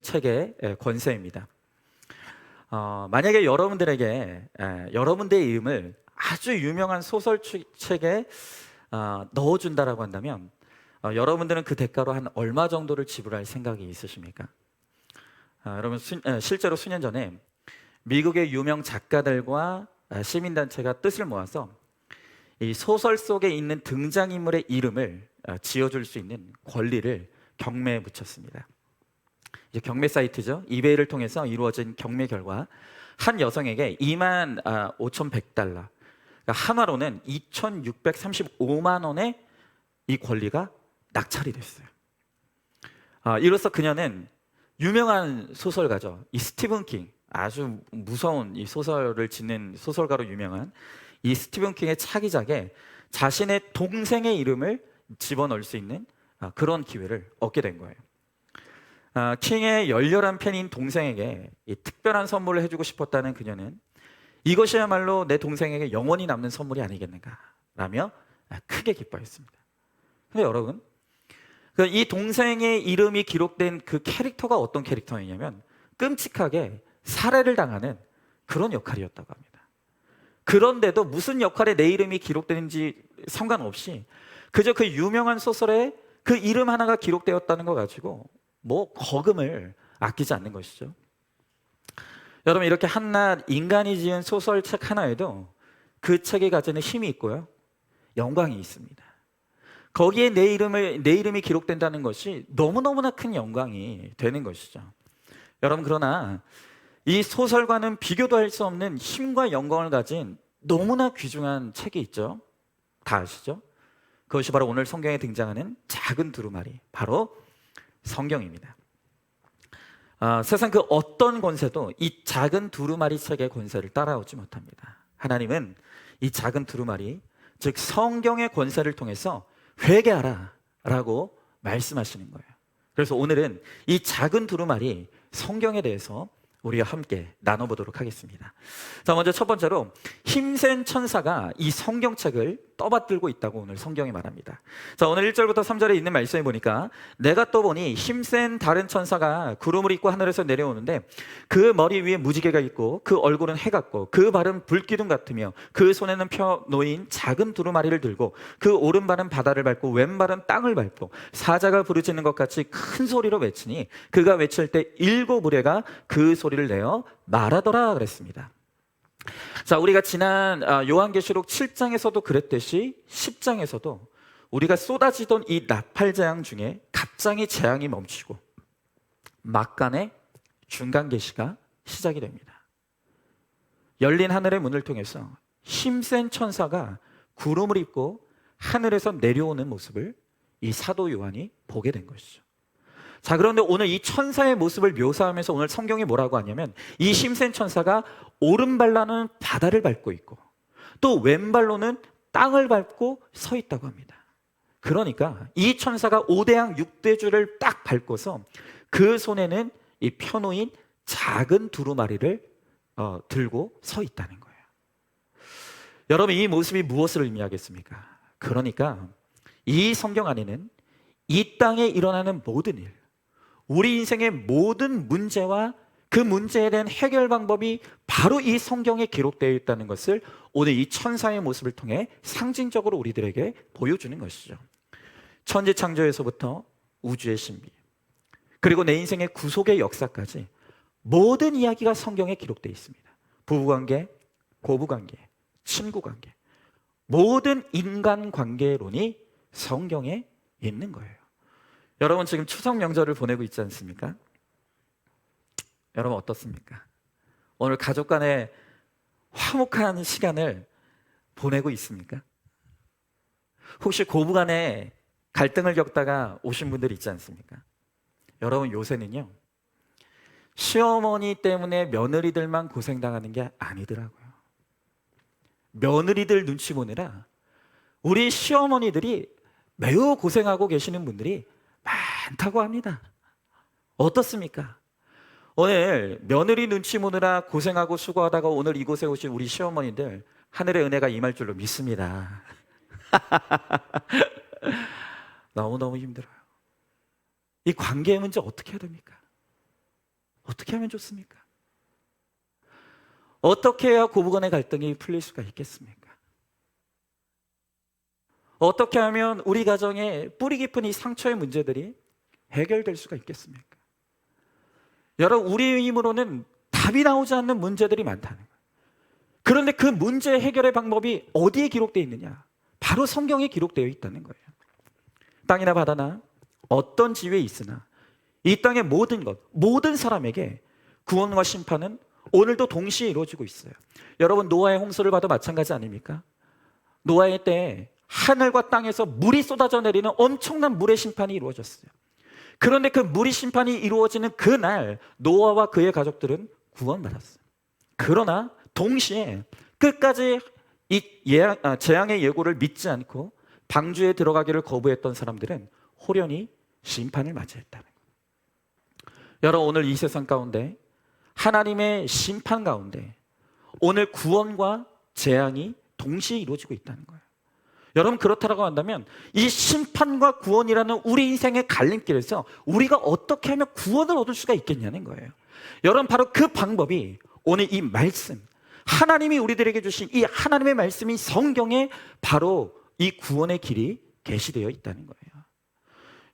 책의 권세입니다. 만약에 여러분들에게 여러분들의 이름을 아주 유명한 소설책에 넣어준다라고 한다면 여러분들은 그 대가로 한 얼마 정도를 지불할 생각이 있으십니까? 여러분 실제로 수년 전에 미국의 유명 작가들과 시민단체가 뜻을 모아서 이 소설 속에 있는 등장인물의 이름을 지어줄 수 있는 권리를 경매에 붙였습니다. 이제 경매 사이트죠. 이베이를 통해서 이루어진 경매 결과 한 여성에게 25,100달러, 그러니까 한화로는 2,635만 원의 이 권리가 낙찰이 됐어요. 이로써 그녀는 유명한 소설가죠. 이 스티븐 킹, 아주 무서운 이 소설을 짓는 소설가로 유명한 이 스티븐 킹의 차기작에 자신의 동생의 이름을 집어넣을 수 있는 그런 기회를 얻게 된 거예요. 킹의 열렬한 팬인 동생에게 이 특별한 선물을 해주고 싶었다는 그녀는 이것이야말로 내 동생에게 영원히 남는 선물이 아니겠는가 라며 크게 기뻐했습니다. 근데 여러분, 이 동생의 이름이 기록된 그 캐릭터가 어떤 캐릭터였냐면 끔찍하게 살해를 당하는 그런 역할이었다고 합니다. 그런데도 무슨 역할에 내 이름이 기록되는지 상관없이 그저 그 유명한 소설에 그 이름 하나가 기록되었다는 거 가지고 뭐 거금을 아끼지 않는 것이죠. 여러분, 이렇게 한낱 인간이 지은 소설책 하나에도 그 책이 가지는 힘이 있고요, 영광이 있습니다. 거기에 내 이름이 기록된다는 것이 너무너무나 큰 영광이 되는 것이죠. 여러분, 그러나 이 소설과는 비교도 할 수 없는 힘과 영광을 가진 너무나 귀중한 책이 있죠. 다 아시죠? 그것이 바로 오늘 성경에 등장하는 작은 두루마리, 바로 성경입니다. 세상 그 어떤 권세도 이 작은 두루마리 책의 권세를 따라오지 못합니다. 하나님은 이 작은 두루마리, 즉 성경의 권세를 통해서 회개하라 라고 말씀하시는 거예요. 그래서 오늘은 이 작은 두루마리 성경에 대해서 우리가 함께 나눠보도록 하겠습니다. 자, 먼저 첫 번째로 힘센 천사가 이 성경책을 떠받들고 있다고 오늘 성경이 말합니다. 자, 오늘 1절부터 3절에 있는 말씀에 보니까 내가 또 보니 힘센 다른 천사가 구름을 입고 하늘에서 내려오는데 그 머리 위에 무지개가 있고 그 얼굴은 해 같고 그 발은 불기둥 같으며 그 손에는 펴 놓인 작은 두루마리를 들고 그 오른발은 바다를 밟고 왼발은 땅을 밟고 사자가 부르짖는 것 같이 큰 소리로 외치니 그가 외칠 때 7무리가 그 소리를 내어 말하더라 그랬습니다. 자, 우리가 지난 요한계시록 7장에서도 그랬듯이 10장에서도 우리가 쏟아지던 이 나팔 재앙 중에 갑자기 재앙이 멈추고 막간에 중간 계시가 시작이 됩니다. 열린 하늘의 문을 통해서 힘센 천사가 구름을 입고 하늘에서 내려오는 모습을 이 사도 요한이 보게 된 것이죠. 자, 그런데 오늘 이 천사의 모습을 묘사하면서 오늘 성경이 뭐라고 하냐면 이 힘센 천사가 오른발로는 바다를 밟고 있고 또 왼발로는 땅을 밟고 서 있다고 합니다. 그러니까 이 천사가 5대양 6대주를 딱 밟고서 그 손에는 이 펴놓인 작은 두루마리를 들고 서 있다는 거예요. 여러분, 이 모습이 무엇을 의미하겠습니까? 그러니까 이 성경 안에는 이 땅에 일어나는 모든 일, 우리 인생의 모든 문제와 그 문제에 대한 해결 방법이 바로 이 성경에 기록되어 있다는 것을 오늘 이 천사의 모습을 통해 상징적으로 우리들에게 보여주는 것이죠. 천지 창조에서부터 우주의 신비, 그리고 내 인생의 구속의 역사까지 모든 이야기가 성경에 기록되어 있습니다. 부부관계, 고부관계, 친구관계, 모든 인간관계론이 성경에 있는 거예요. 여러분, 지금 추석 명절을 보내고 있지 않습니까? 여러분, 어떻습니까? 오늘 가족 간의 화목한 시간을 보내고 있습니까? 혹시 고부 간에 갈등을 겪다가 오신 분들 있지 않습니까? 여러분, 요새는요, 시어머니 때문에 며느리들만 고생당하는 게 아니더라고요. 며느리들 눈치 보느라 우리 시어머니들이 매우 고생하고 계시는 분들이 많다고 합니다. 어떻습니까? 오늘 며느리 눈치 보느라 고생하고 수고하다가 오늘 이곳에 오신 우리 시어머니들 하늘의 은혜가 임할 줄로 믿습니다. 너무너무 힘들어요. 이 관계의 문제 어떻게 해야 됩니까? 어떻게 하면 좋습니까? 어떻게 해야 고부간의 갈등이 풀릴 수가 있겠습니까? 어떻게 하면 우리 가정의 뿌리 깊은 이 상처의 문제들이 해결될 수가 있겠습니까? 여러분, 우리의 힘으로는 답이 나오지 않는 문제들이 많다는 거예요. 그런데 그 문제 해결의 방법이 어디에 기록되어 있느냐? 바로 성경에 기록되어 있다는 거예요. 땅이나 바다나 어떤 지위에 있으나 이 땅의 모든 것, 모든 사람에게 구원과 심판은 오늘도 동시에 이루어지고 있어요. 여러분, 노아의 홍수를 봐도 마찬가지 아닙니까? 노아의 때에 하늘과 땅에서 물이 쏟아져 내리는 엄청난 물의 심판이 이루어졌어요. 그런데 그 물의 심판이 이루어지는 그날 노아와 그의 가족들은 구원받았어요. 그러나 동시에 끝까지 이 재앙의 예고를 믿지 않고 방주에 들어가기를 거부했던 사람들은 호련히 심판을 맞이했다는 거예요. 여러분, 오늘 이 세상 가운데 하나님의 심판 가운데 오늘 구원과 재앙이 동시에 이루어지고 있다는 거예요. 여러분, 그렇다고 한다면 이 심판과 구원이라는 우리 인생의 갈림길에서 우리가 어떻게 하면 구원을 얻을 수가 있겠냐는 거예요. 여러분, 바로 그 방법이 오늘 이 말씀, 하나님이 우리들에게 주신 이 하나님의 말씀이 성경에 바로 이 구원의 길이 계시되어 있다는 거예요.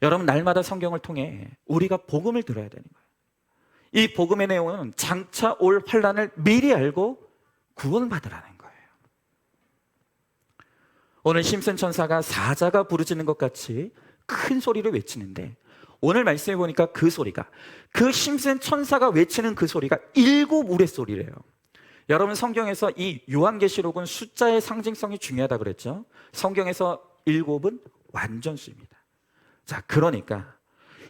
여러분, 날마다 성경을 통해 우리가 복음을 들어야 되는 거예요. 이 복음의 내용은 장차 올 환난을 미리 알고 구원받으라는 거예요. 오늘 심슨 천사가 사자가 부르짖는 것 같이 큰 소리를 외치는데 오늘 말씀해 보니까 그 소리가, 그 심슨 천사가 외치는 그 소리가 7 우레소리래요. 여러분, 성경에서 이 요한계시록은 숫자의 상징성이 중요하다 그랬죠. 성경에서 7은 완전수입니다. 자, 그러니까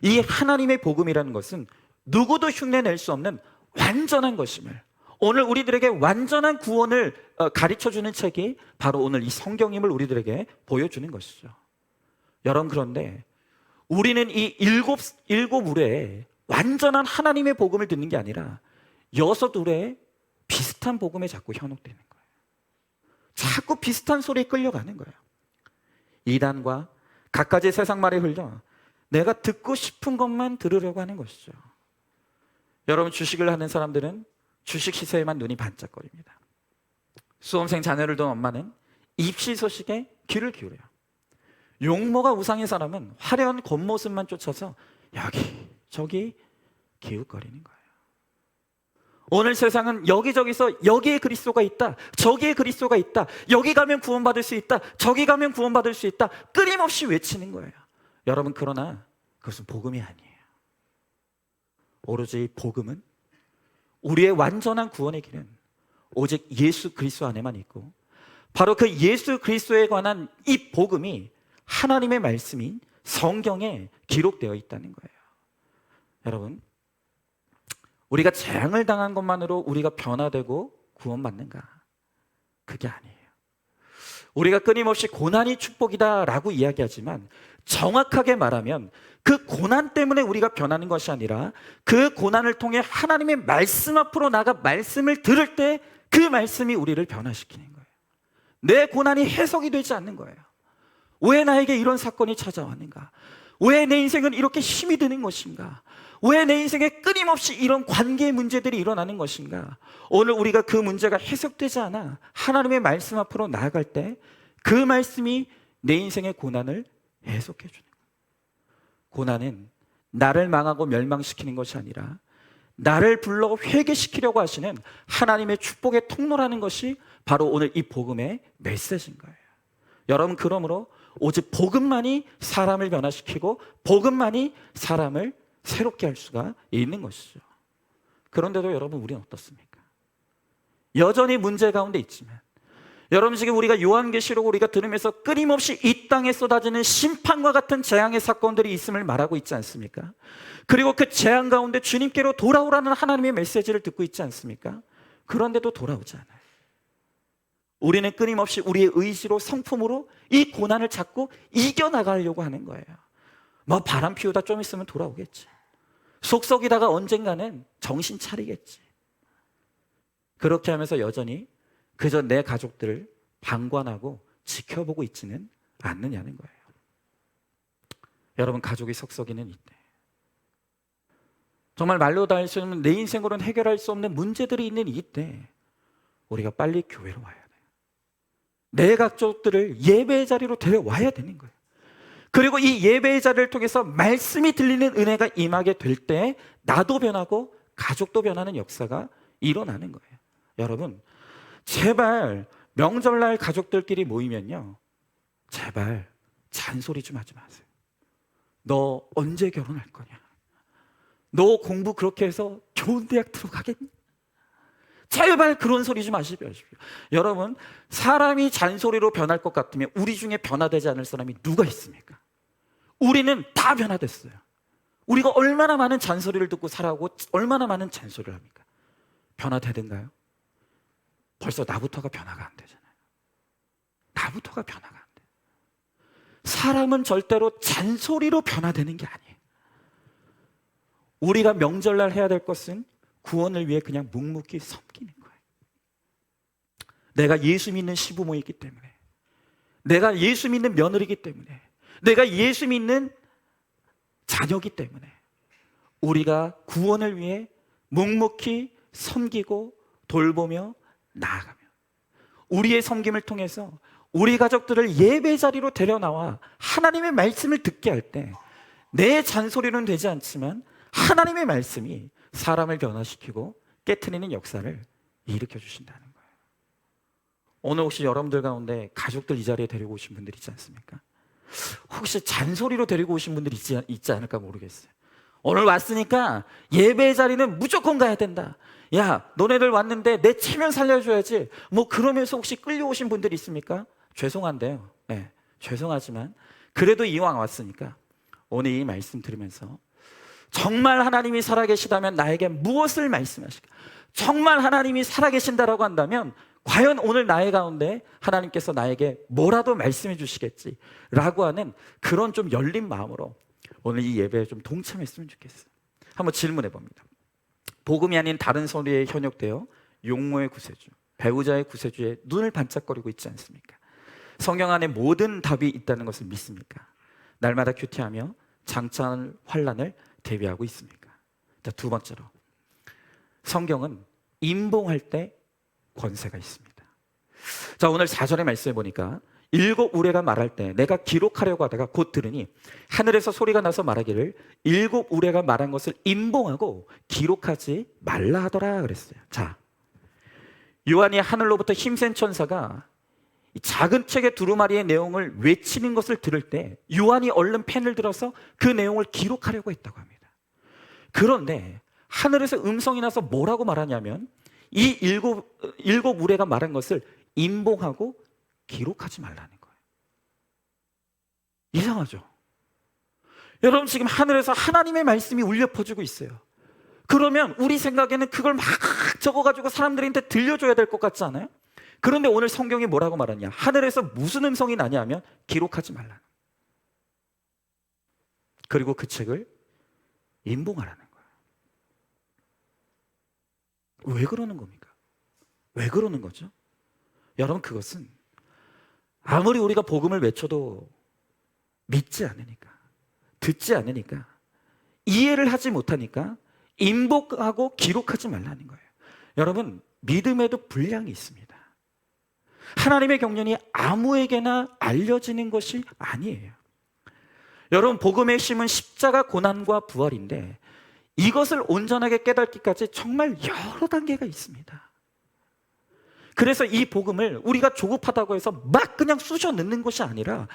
이 하나님의 복음이라는 것은 누구도 흉내낼 수 없는 완전한 것임을, 오늘 우리들에게 완전한 구원을 가르쳐주는 책이 바로 오늘 이 성경임을 우리들에게 보여주는 것이죠. 여러분, 그런데 우리는 이 일곱 우레에 완전한 하나님의 복음을 듣는 게 아니라 6 우레에 비슷한 복음에 자꾸 현혹되는 거예요. 자꾸 비슷한 소리에 끌려가는 거예요. 이단과 갖가지 세상 말에 흘려 내가 듣고 싶은 것만 들으려고 하는 것이죠. 여러분, 주식을 하는 사람들은 주식 시세에만 눈이 반짝거립니다. 수험생 자녀를 둔 엄마는 입시 소식에 귀를 기울여요. 용모가 우상인 사람은 화려한 겉모습만 쫓아서 여기 저기 기웃거리는 거예요. 오늘 세상은 여기저기서 여기에 그리스도가 있다, 저기에 그리스도가 있다, 여기 가면 구원받을 수 있다, 저기 가면 구원받을 수 있다, 끊임없이 외치는 거예요. 여러분, 그러나 그것은 복음이 아니에요. 오로지 복음은, 우리의 완전한 구원의 길은 오직 예수 그리스도 안에만 있고, 바로 그 예수 그리스도에 관한 이 복음이 하나님의 말씀인 성경에 기록되어 있다는 거예요. 여러분, 우리가 재앙을 당한 것만으로 우리가 변화되고 구원받는가? 그게 아니에요. 우리가 끊임없이 고난이 축복이다라고 이야기하지만 정확하게 말하면 그 고난 때문에 우리가 변하는 것이 아니라 그 고난을 통해 하나님의 말씀 앞으로 나가 말씀을 들을 때 그 말씀이 우리를 변화시키는 거예요. 내 고난이 해석이 되지 않는 거예요. 왜 나에게 이런 사건이 찾아왔는가? 왜 내 인생은 이렇게 힘이 드는 것인가? 왜 내 인생에 끊임없이 이런 관계의 문제들이 일어나는 것인가? 오늘 우리가 그 문제가 해석되지 않아 하나님의 말씀 앞으로 나아갈 때 그 말씀이 내 인생의 고난을 해석해 주는 거예요. 고난은 나를 망하고 멸망시키는 것이 아니라 나를 불러 회개시키려고 하시는 하나님의 축복의 통로라는 것이 바로 오늘 이 복음의 메시지인 거예요. 여러분, 그러므로 오직 복음만이 사람을 변화시키고 복음만이 사람을 새롭게 할 수가 있는 것이죠. 그런데도 여러분, 우리는 어떻습니까? 여전히 문제 가운데 있지만, 여러분, 지금 우리가 요한계시록 우리가 들으면서 끊임없이 이 땅에 쏟아지는 심판과 같은 재앙의 사건들이 있음을 말하고 있지 않습니까? 그리고 그 재앙 가운데 주님께로 돌아오라는 하나님의 메시지를 듣고 있지 않습니까? 그런데도 돌아오지 않아요. 우리는 끊임없이 우리의 의지로, 성품으로 이 고난을 자꾸 이겨나가려고 하는 거예요. 뭐 바람 피우다 좀 있으면 돌아오겠지, 속썩이다가 언젠가는 정신 차리겠지. 그렇게 하면서 여전히 그저 내 가족들을 방관하고 지켜보고 있지는 않느냐는 거예요. 여러분, 가족이 속썩이는 이때, 정말 말로 다 할 수 없는 내 인생으로는 해결할 수 없는 문제들이 있는 이때 우리가 빨리 교회로 와야 돼요. 내 가족들을 예배의 자리로 데려와야 되는 거예요. 그리고 이 예배의 자리를 통해서 말씀이 들리는 은혜가 임하게 될 때 나도 변하고 가족도 변하는 역사가 일어나는 거예요. 여러분, 제발 명절날 가족들끼리 모이면요, 제발 잔소리 좀 하지 마세요. 너 언제 결혼할 거냐? 너 공부 그렇게 해서 좋은 대학 들어가겠니? 제발 그런 소리 좀 하십시오. 여러분, 사람이 잔소리로 변할 것 같으면 우리 중에 변화되지 않을 사람이 누가 있습니까? 우리는 다 변화됐어요. 우리가 얼마나 많은 잔소리를 듣고 살아오고 얼마나 많은 잔소리를 합니까? 변화되든가요? 벌써 나부터가 변화가 안 되잖아요. 나부터가 변화가 안 돼요. 사람은 절대로 잔소리로 변화되는 게 아니에요. 우리가 명절날 해야 될 것은 구원을 위해 그냥 묵묵히 섬기는 거예요. 내가 예수 믿는 시부모이기 때문에, 내가 예수 믿는 며느리이기 때문에, 내가 예수 믿는 자녀이기 때문에 우리가 구원을 위해 묵묵히 섬기고 돌보며 나아가며 우리의 섬김을 통해서 우리 가족들을 예배 자리로 데려나와 하나님의 말씀을 듣게 할 때 내 잔소리는 되지 않지만 하나님의 말씀이 사람을 변화시키고 깨트리는 역사를 일으켜 주신다는 거예요. 오늘 혹시 여러분들 가운데 가족들 이 자리에 데리고 오신 분들 있지 않습니까? 혹시 잔소리로 데리고 오신 분들이 있지 않을까 모르겠어요. 오늘 왔으니까 예배 자리는 무조건 가야 된다. 야, 너네들 왔는데 내 체면 살려줘야지. 뭐 그러면서 혹시 끌려오신 분들이 있습니까? 죄송한데요. 네, 죄송하지만 그래도 이왕 왔으니까 오늘 이 말씀 들으면서 정말 하나님이 살아계시다면 나에게 무엇을 말씀하실까? 정말 하나님이 살아계신다라고 한다면 과연 오늘 나의 가운데 하나님께서 나에게 뭐라도 말씀해 주시겠지라고 하는 그런 좀 열린 마음으로 오늘 이 예배에 좀 동참했으면 좋겠어요. 한번 질문해 봅니다. 복음이 아닌 다른 소리에 현혹되어 용모의 구세주, 배우자의 구세주에 눈을 반짝거리고 있지 않습니까? 성경 안에 모든 답이 있다는 것을 믿습니까? 날마다 큐티하며 장차할 환난을 대비하고 있습니까? 자, 두 번째로, 성경은 임봉할 때 권세가 있습니다. 자, 오늘 4절의 말씀에 보니까 일곱 우레가 말할 때 내가 기록하려고 하다가 곧 들으니 하늘에서 소리가 나서 말하기를 일곱 우레가 말한 것을 임봉하고 기록하지 말라 하더라 그랬어요. 자, 요한이 하늘로부터 힘센 천사가 이 작은 책의 두루마리의 내용을 외치는 것을 들을 때 요한이 얼른 펜을 들어서 그 내용을 기록하려고 했다고 합니다. 그런데 하늘에서 음성이 나서 뭐라고 말하냐면 이 일곱 우레가 말한 것을 임봉하고 기록하지 말라는 거예요. 이상하죠? 여러분, 지금 하늘에서 하나님의 말씀이 울려 퍼지고 있어요. 그러면 우리 생각에는 그걸 막 적어가지고 사람들한테 들려줘야 될 것 같지 않아요? 그런데 오늘 성경이 뭐라고 말하냐? 하늘에서 무슨 음성이 나냐면 기록하지 말라는 거예요. 그리고 그 책을 임봉하라는 거예요. 왜 그러는 겁니까? 왜 그러는 거죠? 여러분, 그것은 아무리 우리가 복음을 외쳐도 믿지 않으니까, 듣지 않으니까, 이해를 하지 못하니까 임봉하고 기록하지 말라는 거예요. 여러분, 믿음에도 분량이 있습니다. 하나님의 경륜이 아무에게나 알려지는 것이 아니에요. 여러분, 복음의 핵심은 십자가 고난과 부활인데 이것을 온전하게 깨닫기까지 정말 여러 단계가 있습니다. 그래서 이 복음을 우리가 조급하다고 해서 막 그냥 쑤셔 넣는 것이 아니라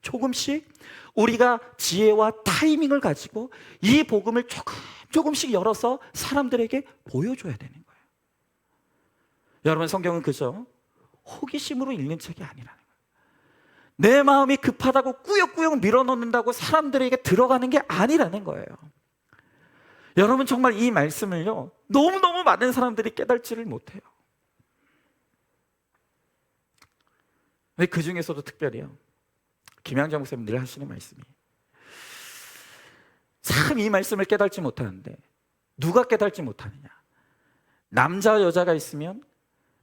조금씩 우리가 지혜와 타이밍을 가지고 이 복음을 조금씩 열어서 사람들에게 보여줘야 되는 거예요. 여러분, 성경은 그저 호기심으로 읽는 책이 아니라는 거예요. 내 마음이 급하다고 꾸역꾸역 밀어넣는다고 사람들에게 들어가는 게 아니라는 거예요. 여러분, 정말 이 말씀을요, 너무너무 많은 사람들이 깨닫지를 못해요. 근데 그 중에서도 특별히요, 김양정 목사님 늘 하시는 말씀이 참 이 말씀을 깨닫지 못하는데 누가 깨닫지 못하느냐? 남자 여자가 있으면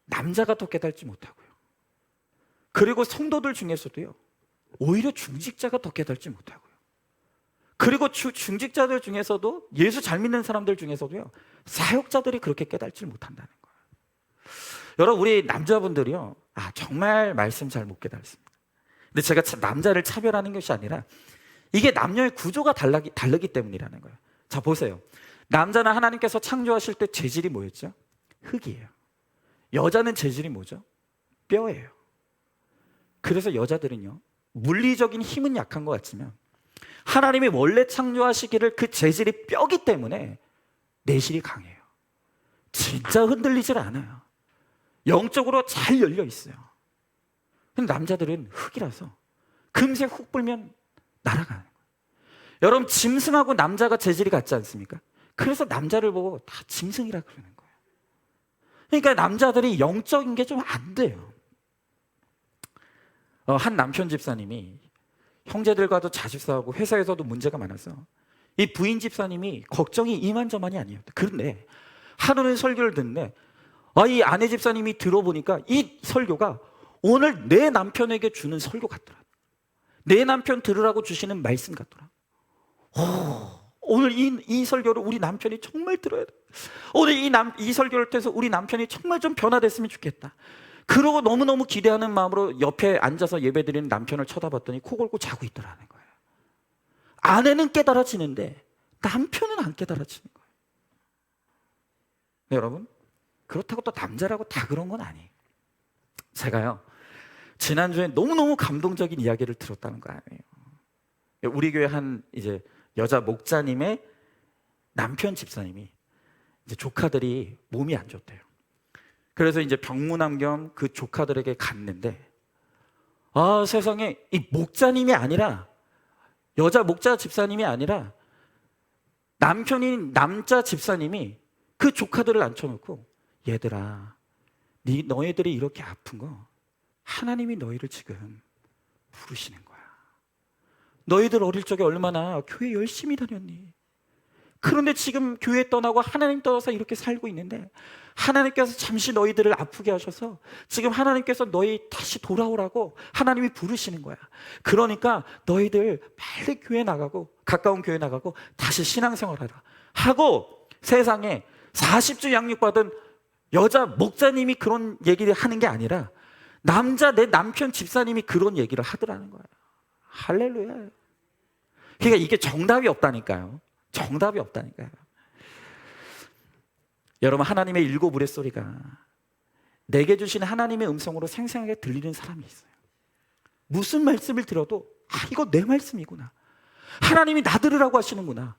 남자가 더 깨닫지 못하고요, 그리고 성도들 중에서도요 오히려 중직자가 더 깨닫지 못하고요, 그리고 중직자들 중에서도 예수 잘 믿는 사람들 중에서도요, 사역자들이 그렇게 깨닫지 못한다는 거예요. 여러분, 우리 남자분들이요, 정말 말씀 잘 못 깨닫습니다. 근데 제가 남자를 차별하는 것이 아니라 이게 남녀의 구조가 다르기 때문이라는 거예요. 자, 보세요. 남자는 하나님께서 창조하실 때 재질이 뭐였죠? 흙이에요. 여자는 재질이 뭐죠? 뼈예요. 그래서 여자들은요, 물리적인 힘은 약한 것 같지만 하나님이 원래 창조하시기를 그 재질이 뼈기 때문에 내실이 강해요. 진짜 흔들리질 않아요. 영적으로 잘 열려 있어요. 근데 남자들은 흙이라서 금세 훅 불면 날아가는 거예요. 여러분, 짐승하고 남자가 재질이 같지 않습니까? 그래서 남자를 보고 다 짐승이라 그러는 거예요. 그러니까 남자들이 영적인 게 좀 안 돼요. 한 남편 집사님이 형제들과도 자주 싸우고 회사에서도 문제가 많아서 이 부인 집사님이 걱정이 이만저만이 아니었다. 그런데 하루는 설교를 듣는데 이 아내 집사님이 들어보니까 이 설교가 오늘 내 남편에게 주는 설교 같더라. 내 남편 들으라고 주시는 말씀 같더라. 오늘 이 설교를 우리 남편이 정말 들어야 돼. 오늘 이 설교를 통해서 우리 남편이 정말 좀 변화됐으면 좋겠다. 그러고 너무너무 기대하는 마음으로 옆에 앉아서 예배드리는 남편을 쳐다봤더니 코 골고 자고 있더라는 거예요. 아내는 깨달아지는데 남편은 안 깨달아지는 거예요. 네, 여러분, 그렇다고 또 남자라고 다 그런 건 아니에요. 제가요, 지난주에 너무너무 감동적인 이야기를 들었다는 거 아니에요. 우리 교회 한 이제 여자 목자님의 남편 집사님이 이제 조카들이 몸이 안 좋대요. 그래서 이제 병문안 겸 그 조카들에게 갔는데 세상에, 이 목자님이 아니라, 여자 목자 집사님이 아니라 남편인 남자 집사님이 그 조카들을 앉혀놓고, 얘들아, 너희들이 이렇게 아픈 거 하나님이 너희를 지금 부르시는 거야. 너희들 어릴 적에 얼마나 교회 열심히 다녔니? 그런데 지금 교회 떠나고 하나님 떠나서 이렇게 살고 있는데 하나님께서 잠시 너희들을 아프게 하셔서 지금 하나님께서 너희 다시 돌아오라고 하나님이 부르시는 거야. 그러니까 너희들 빨리 교회 나가고, 가까운 교회 나가고 다시 신앙생활하라 하고, 세상에 40주 양육받은 여자 목자님이 그런 얘기를 하는 게 아니라 내 남편 집사님이 그런 얘기를 하더라는 거예요. 할렐루야. 그러니까 이게 정답이 없다니까요. 정답이 없다니까요. 여러분, 하나님의 일곱 우레소리가 내게 주신 하나님의 음성으로 생생하게 들리는 사람이 있어요. 무슨 말씀을 들어도 이거 내 말씀이구나. 하나님이 나 들으라고 하시는구나.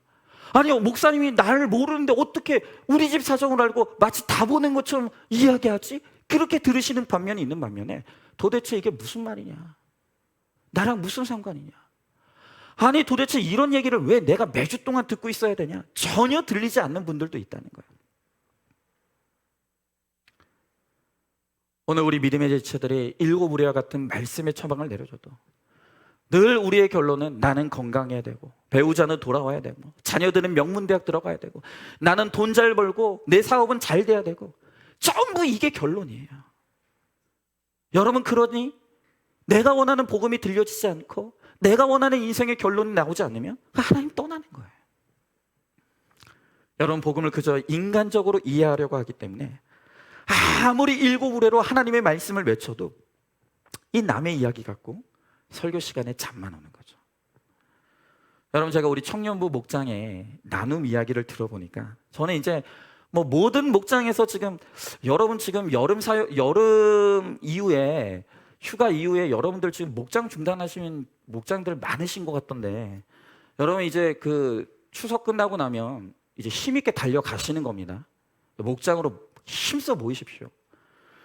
아니요, 목사님이 나를 모르는데 어떻게 우리 집 사정을 알고 마치 다 보는 것처럼 이야기하지? 그렇게 들으시는 반면이 있는 반면에 도대체 이게 무슨 말이냐? 나랑 무슨 상관이냐? 아니, 도대체 이런 얘기를 왜 내가 매주 동안 듣고 있어야 되냐? 전혀 들리지 않는 분들도 있다는 거예요. 오늘 우리 믿음의 지체들이 일곱 우리와 같은 말씀의 처방을 내려줘도 늘 우리의 결론은 나는 건강해야 되고, 배우자는 돌아와야 되고, 자녀들은 명문대학 들어가야 되고, 나는 돈 잘 벌고 내 사업은 잘 돼야 되고, 전부 이게 결론이에요. 여러분, 그러니 내가 원하는 복음이 들려지지 않고 내가 원하는 인생의 결론이 나오지 않으면 하나님 떠나는 거예요. 여러분, 복음을 그저 인간적으로 이해하려고 하기 때문에 아무리 일곱 우레로 하나님의 말씀을 외쳐도 이 남의 이야기 갖고 설교 시간에 잠만 오는 거죠. 여러분, 제가 우리 청년부 목장의 나눔 이야기를 들어보니까 저는 이제 모든 목장에서 여러분 여름 이후에, 휴가 이후에 여러분들 지금 목장 중단하시는 목장들 많으신 것 같던데, 여러분 이제 그 추석 끝나고 나면 이제 힘있게 달려가시는 겁니다. 목장으로 힘써 모이십시오.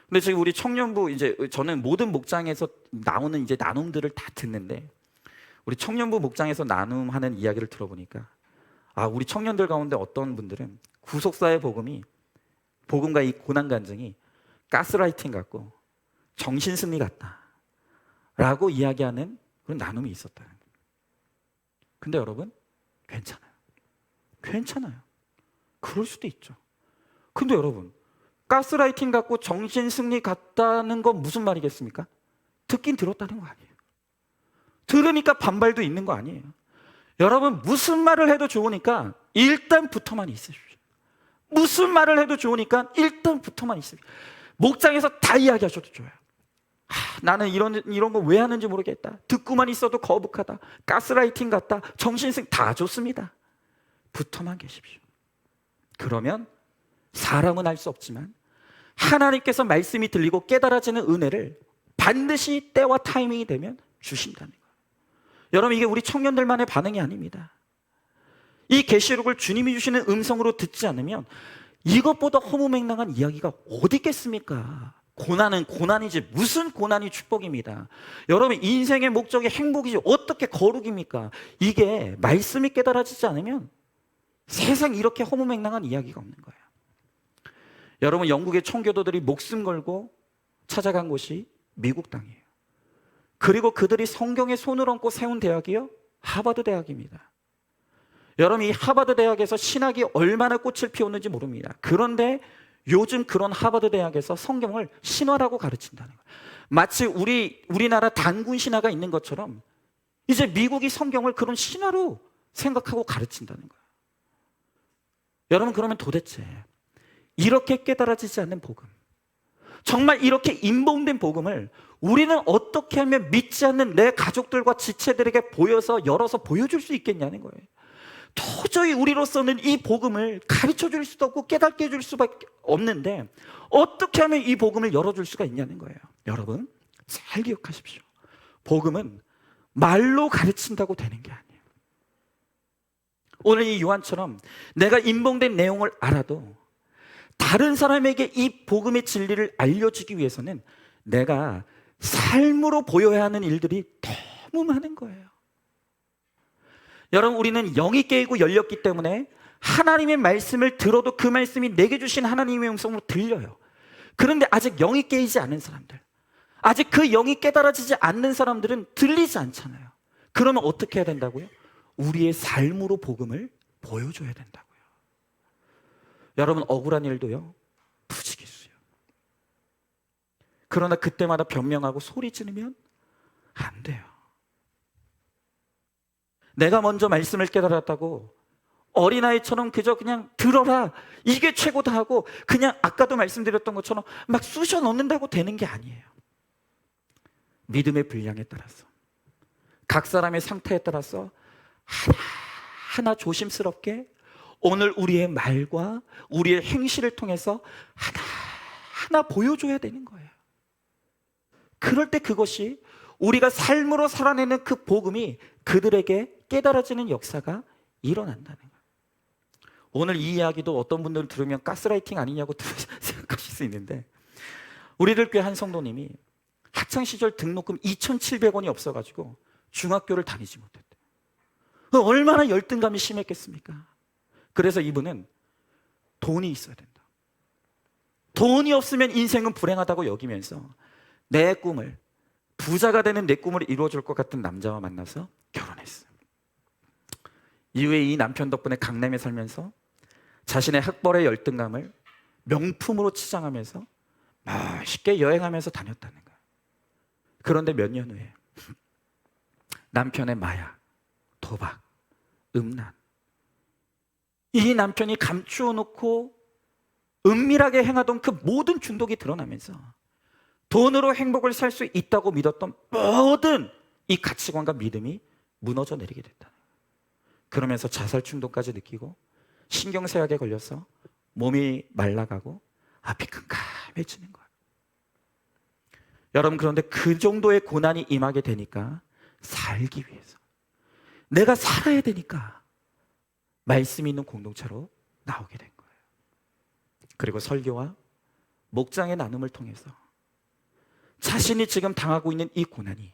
근데 지금 우리 청년부, 저는 모든 목장에서 나오는 이제 나눔들을 다 듣는데, 우리 청년부 목장에서 나눔하는 이야기를 들어보니까 우리 청년들 가운데 어떤 분들은 구속사의 복음과 이 고난 간증이 가스라이팅 같고 정신승리 같다 라고 이야기하는 그런 나눔이 있었다는 거예요. 근데 여러분, 괜찮아요. 그럴 수도 있죠. 근데 여러분, 가스라이팅 같고 정신승리 같다는 건 무슨 말이겠습니까? 듣긴 들었다는 거 아니에요. 들으니까 반발도 있는 거 아니에요. 여러분, 무슨 말을 해도 좋으니까 일단 붙어만 있으십시오. 무슨 말을 해도 좋으니까 일단 붙어만 있으십시오. 목장에서 다 이야기하셔도 좋아요. 나는 이런 거 왜 하는지 모르겠다. 듣고만 있어도 거북하다. 가스라이팅 같다. 정신승 다 좋습니다. 붙어만 계십시오. 그러면 사람은 알 수 없지만 하나님께서 말씀이 들리고 깨달아지는 은혜를 반드시 때와 타이밍이 되면 주신다는 거예요. 여러분, 이게 우리 청년들만의 반응이 아닙니다. 이 계시록을 주님이 주시는 음성으로 듣지 않으면 이것보다 허무맹랑한 이야기가 어디 있겠습니까? 고난은 고난이지 무슨 고난이 축복입니다. 여러분, 인생의 목적이 행복이지 어떻게 거룩입니까? 이게 말씀이 깨달아지지 않으면 세상 이렇게 허무맹랑한 이야기가 없는 거예요. 여러분, 영국의 청교도들이 목숨 걸고 찾아간 곳이 미국 땅이에요. 그리고 그들이 성경에 손을 얹고 세운 대학이요, 하버드 대학입니다. 여러분, 이 하버드 대학에서 신학이 얼마나 꽃을 피웠는지 모릅니다. 그런데 요즘 그런 하버드 대학에서 성경을 신화라고 가르친다는 거예요. 마치 우리나라 단군 신화가 있는 것처럼 이제 미국이 성경을 그런 신화로 생각하고 가르친다는 거예요. 여러분, 그러면 도대체 이렇게 깨달아지지 않는 복음, 정말 이렇게 인봉된 복음을 우리는 어떻게 하면 믿지 않는 내 가족들과 지체들에게 열어서 보여줄 수 있겠냐는 거예요. 도저히 우리로서는 이 복음을 가르쳐 줄 수도 없고 깨닫게 해줄 수밖에 없는데 어떻게 하면 이 복음을 열어줄 수가 있냐는 거예요. 여러분, 잘 기억하십시오. 복음은 말로 가르친다고 되는 게 아니에요. 오늘 이 요한처럼 내가 인봉된 내용을 알아도 다른 사람에게 이 복음의 진리를 알려주기 위해서는 내가 삶으로 보여야 하는 일들이 너무 많은 거예요. 여러분, 우리는 영이 깨이고 열렸기 때문에 하나님의 말씀을 들어도 그 말씀이 내게 주신 하나님의 음성으로 들려요. 그런데 아직 영이 깨이지 않은 사람들, 아직 그 영이 깨달아지지 않는 사람들은 들리지 않잖아요. 그러면 어떻게 해야 된다고요? 우리의 삶으로 복음을 보여줘야 된다고요. 여러분, 억울한 일도요, 부지기수요. 그러나 그때마다 변명하고 소리 지르면 안 돼요. 내가 먼저 말씀을 깨달았다고 어린아이처럼 그저 그냥 들어라, 이게 최고다 하고 그냥 아까도 말씀드렸던 것처럼 막 쑤셔 넣는다고 되는 게 아니에요. 믿음의 분량에 따라서, 각 사람의 상태에 따라서 하나하나 조심스럽게 오늘 우리의 말과 우리의 행실을 통해서 하나하나 보여줘야 되는 거예요. 그럴 때 그것이 우리가 삶으로 살아내는 그 복음이 그들에게 깨달아지는 역사가 일어난다는 거예요. 오늘 이 이야기도 어떤 분들 들으면 가스라이팅 아니냐고 생각하실 수 있는데, 우리들 교회 한 성도님이 학창시절 등록금 2,700원이 없어가지고 중학교를 다니지 못했대요. 얼마나 열등감이 심했겠습니까? 그래서 이분은 돈이 있어야 된다, 돈이 없으면 인생은 불행하다고 여기면서 내 꿈을, 부자가 되는 내 꿈을 이루어줄 것 같은 남자와 만나서 결혼했어요. 이후에 이 남편 덕분에 강남에 살면서 자신의 학벌의 열등감을 명품으로 치장하면서 멋있게 여행하면서 다녔다는 거예요. 그런데 몇 년 후에 남편의 마약, 도박, 음란, 이 남편이 감추어 놓고 은밀하게 행하던 그 모든 중독이 드러나면서 돈으로 행복을 살 수 있다고 믿었던 모든 이 가치관과 믿음이 무너져 내리게 됐다. 그러면서 자살 충동까지 느끼고 신경쇠약에 걸려서 몸이 말라가고 앞이 캄캄해지는 거예요. 여러분, 그런데 그 정도의 고난이 임하게 되니까 살기 위해서, 내가 살아야 되니까 말씀이 있는 공동체로 나오게 된 거예요. 그리고 설교와 목장의 나눔을 통해서 자신이 지금 당하고 있는 이 고난이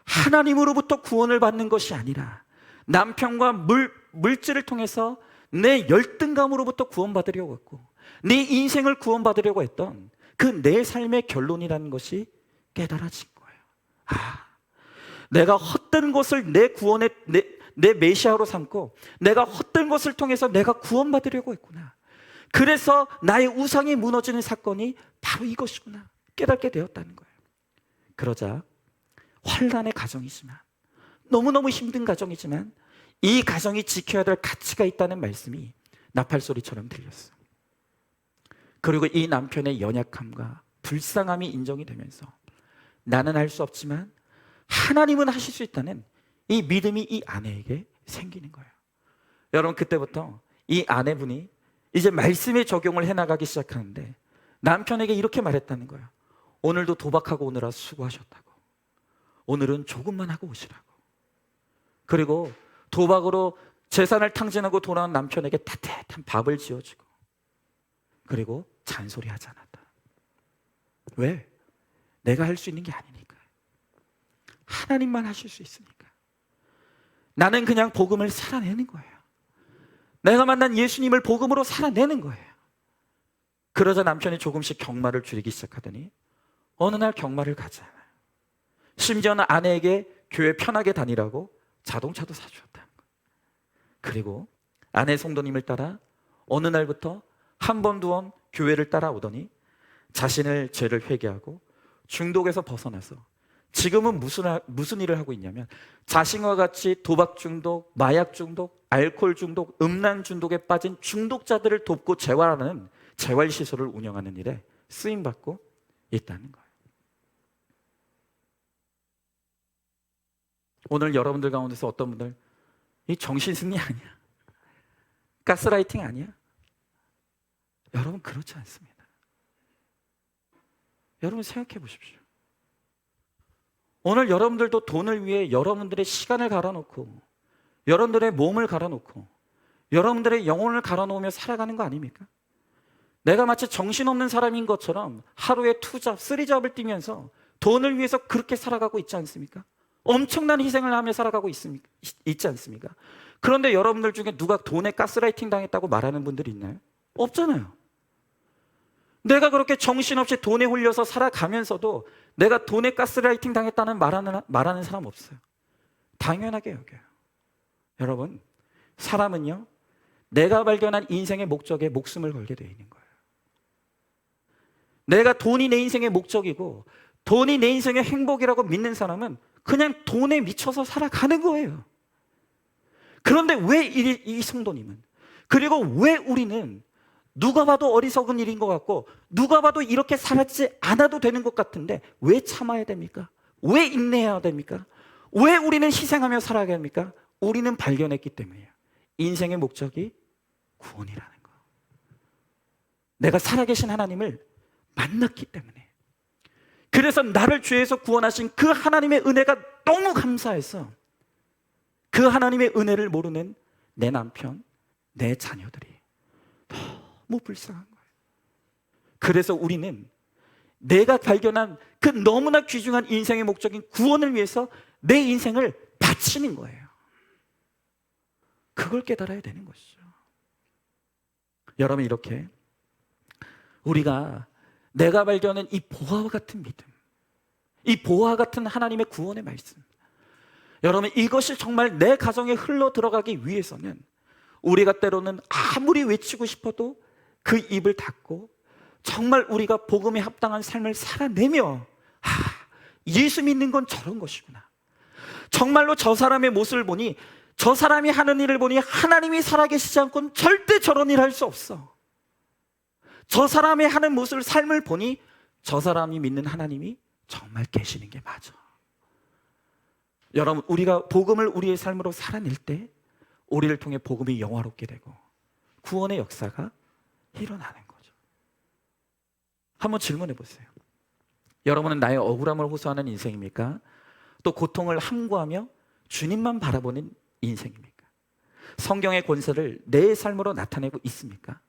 하나님으로부터 구원을 받는 것이 아니라 남편과 물질을 통해서 내 열등감으로부터 구원받으려고 했고 내 인생을 구원받으려고 했던 그 내 삶의 결론이라는 것이 깨달아진 거예요. 내가 헛된 것을 내 구원의 내 메시아로 삼고 내가 헛된 것을 통해서 내가 구원받으려고 했구나. 그래서 나의 우상이 무너지는 사건이 바로 이것이구나 깨닫게 되었다는 거예요. 그러자 환난의 가정이지만, 너무너무 힘든 가정이지만 이 가정이 지켜야 될 가치가 있다는 말씀이 나팔소리처럼 들렸어. 그리고 이 남편의 연약함과 불쌍함이 인정이 되면서 나는 할 수 없지만 하나님은 하실 수 있다는 이 믿음이 이 아내에게 생기는 거예요. 여러분, 그때부터 이 아내분이 이제 말씀의 적용을 해나가기 시작하는데 남편에게 이렇게 말했다는 거예요. 오늘도 도박하고 오느라 수고하셨다고. 오늘은 조금만 하고 오시라고. 그리고 도박으로 재산을 탕진하고 돌아온 남편에게 따뜻한 밥을 지어주고, 그리고 잔소리하지 않았다. 왜? 내가 할 수 있는 게 아니니까. 하나님만 하실 수 있으니까. 나는 그냥 복음을 살아내는 거예요. 내가 만난 예수님을 복음으로 살아내는 거예요. 그러자 남편이 조금씩 경마를 줄이기 시작하더니 어느 날 경마를 가지 않아요. 심지어는 아내에게 교회 편하게 다니라고 자동차도 사주었다는 거예요. 그리고 아내 성도님을 따라 어느 날부터 한 번, 두 번 교회를 따라오더니 자신을 죄를 회개하고 중독에서 벗어나서 지금은 무슨 일을 하고 있냐면 자신과 같이 도박 중독, 마약 중독, 알코올 중독, 음란 중독에 빠진 중독자들을 돕고 재활하는 재활시설을 운영하는 일에 쓰임받고 있다는 거예요. 오늘 여러분들 가운데서 어떤 분들 이 정신승리 아니야? 가스라이팅 아니야? 여러분, 그렇지 않습니다. 여러분, 생각해 보십시오. 오늘 여러분들도 돈을 위해 여러분들의 시간을 갈아놓고 여러분들의 몸을 갈아놓고 여러분들의 영혼을 갈아놓으며 살아가는 거 아닙니까? 내가 마치 정신없는 사람인 것처럼 하루에 2잡, 3잡을 뛰면서 돈을 위해서 그렇게 살아가고 있지 않습니까? 엄청난 희생을 하며 살아가고 있지 않습니까? 그런데 여러분들 중에 누가 돈에 가스라이팅 당했다고 말하는 분들이 있나요? 없잖아요. 내가 그렇게 정신없이 돈에 홀려서 살아가면서도 내가 돈에 가스라이팅 당했다는 말하는 사람 없어요. 당연하게 여겨요. 여러분, 사람은요, 내가 발견한 인생의 목적에 목숨을 걸게 되어 있는 거예요. 내가 돈이 내 인생의 목적이고 돈이 내 인생의 행복이라고 믿는 사람은 그냥 돈에 미쳐서 살아가는 거예요. 그런데 왜 이 성도님은, 그리고 왜 우리는 누가 봐도 어리석은 일인 것 같고 누가 봐도 이렇게 살지 않아도 되는 것 같은데 왜 참아야 됩니까? 왜 인내해야 됩니까? 왜 우리는 희생하며 살아가야 합니까? 우리는 발견했기 때문이에요. 인생의 목적이 구원이라는 거. 내가 살아계신 하나님을 만났기 때문에. 그래서 나를 죄에서 구원하신 그 하나님의 은혜가 너무 감사해서 그 하나님의 은혜를 모르는 내 남편, 내 자녀들이 너무 불쌍한 거예요. 그래서 우리는 내가 발견한 그 너무나 귀중한 인생의 목적인 구원을 위해서 내 인생을 바치는 거예요. 그걸 깨달아야 되는 것이죠. 여러분, 이렇게 우리가 내가 발견한 이 보화와 같은 믿음, 이 보화와 같은 하나님의 구원의 말씀, 여러분, 이것이 정말 내 가정에 흘러 들어가기 위해서는 우리가 때로는 아무리 외치고 싶어도 그 입을 닫고 정말 우리가 복음에 합당한 삶을 살아내며 예수 믿는 건 저런 것이구나, 정말로 저 사람의 모습을 보니, 저 사람이 하는 일을 보니 하나님이 살아계시지 않고는 절대 저런 일 할 수 없어. 저 사람이 하는 모습을, 삶을 보니 저 사람이 믿는 하나님이 정말 계시는 게 맞아. 여러분, 우리가 복음을 우리의 삶으로 살아낼 때 우리를 통해 복음이 영화롭게 되고 구원의 역사가 일어나는 거죠. 한번 질문해 보세요. 여러분은 나의 억울함을 호소하는 인생입니까? 또 고통을 함구하며 주님만 바라보는 인생입니까? 성경의 권세를 내 삶으로 나타내고 있습니까?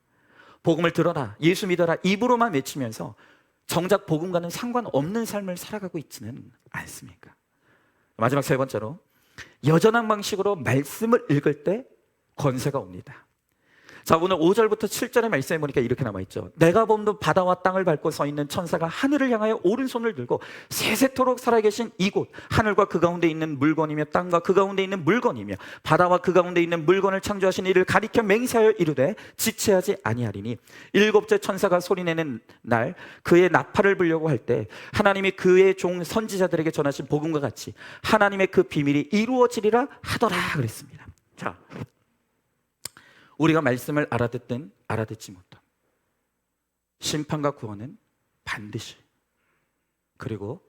복음을 들어라, 예수 믿어라 입으로만 외치면서 정작 복음과는 상관없는 삶을 살아가고 있지는 않습니까? 마지막 세 번째로, 여전한 방식으로 말씀을 읽을 때 권세가 옵니다. 자, 오늘 5절부터 7절의 말씀에 보니까 이렇게 남아있죠. 내가 보는 바다와 땅을 밟고 서 있는 천사가 하늘을 향하여 오른손을 들고 세세토록 살아계신 이곳, 하늘과 그 가운데 있는 물건이며 땅과 그 가운데 있는 물건이며 바다와 그 가운데 있는 물건을 창조하신 이를 가리켜 맹세하여 이르되 지체하지 아니하리니, 일곱째 천사가 소리내는 날 그의 나팔을 불려고 할 때 하나님이 그의 종 선지자들에게 전하신 복음과 같이 하나님의 그 비밀이 이루어지리라 하더라 그랬습니다. 자, 우리가 말씀을 알아듣든 알아듣지 못한 심판과 구원은 반드시 그리고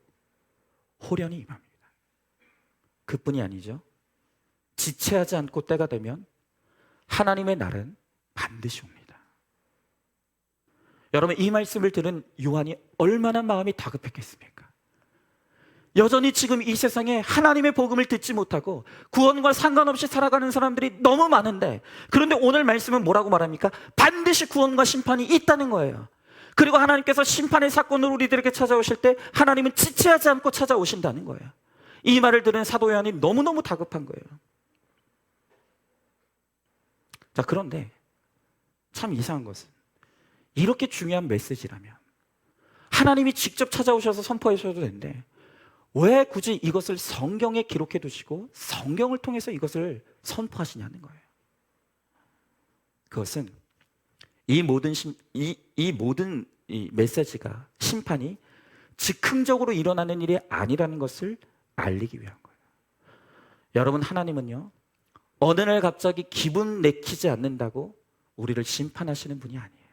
호련히 임합니다. 그뿐이 아니죠. 지체하지 않고 때가 되면 하나님의 날은 반드시 옵니다. 여러분, 이 말씀을 들은 요한이 얼마나 마음이 다급했겠습니까? 여전히 지금 이 세상에 하나님의 복음을 듣지 못하고 구원과 상관없이 살아가는 사람들이 너무 많은데, 그런데 오늘 말씀은 뭐라고 말합니까? 반드시 구원과 심판이 있다는 거예요. 그리고 하나님께서 심판의 사건으로 우리들에게 찾아오실 때 하나님은 지체하지 않고 찾아오신다는 거예요. 이 말을 들은 사도 요한이 너무너무 다급한 거예요. 자, 그런데 참 이상한 것은 이렇게 중요한 메시지라면 하나님이 직접 찾아오셔서 선포하셔도 되는데 왜 굳이 이것을 성경에 기록해 두시고 성경을 통해서 이것을 선포하시냐는 거예요. 그것은 이 모든 이 메시지가, 심판이 즉흥적으로 일어나는 일이 아니라는 것을 알리기 위한 거예요. 여러분, 하나님은요, 어느 날 갑자기 기분 내키지 않는다고 우리를 심판하시는 분이 아니에요.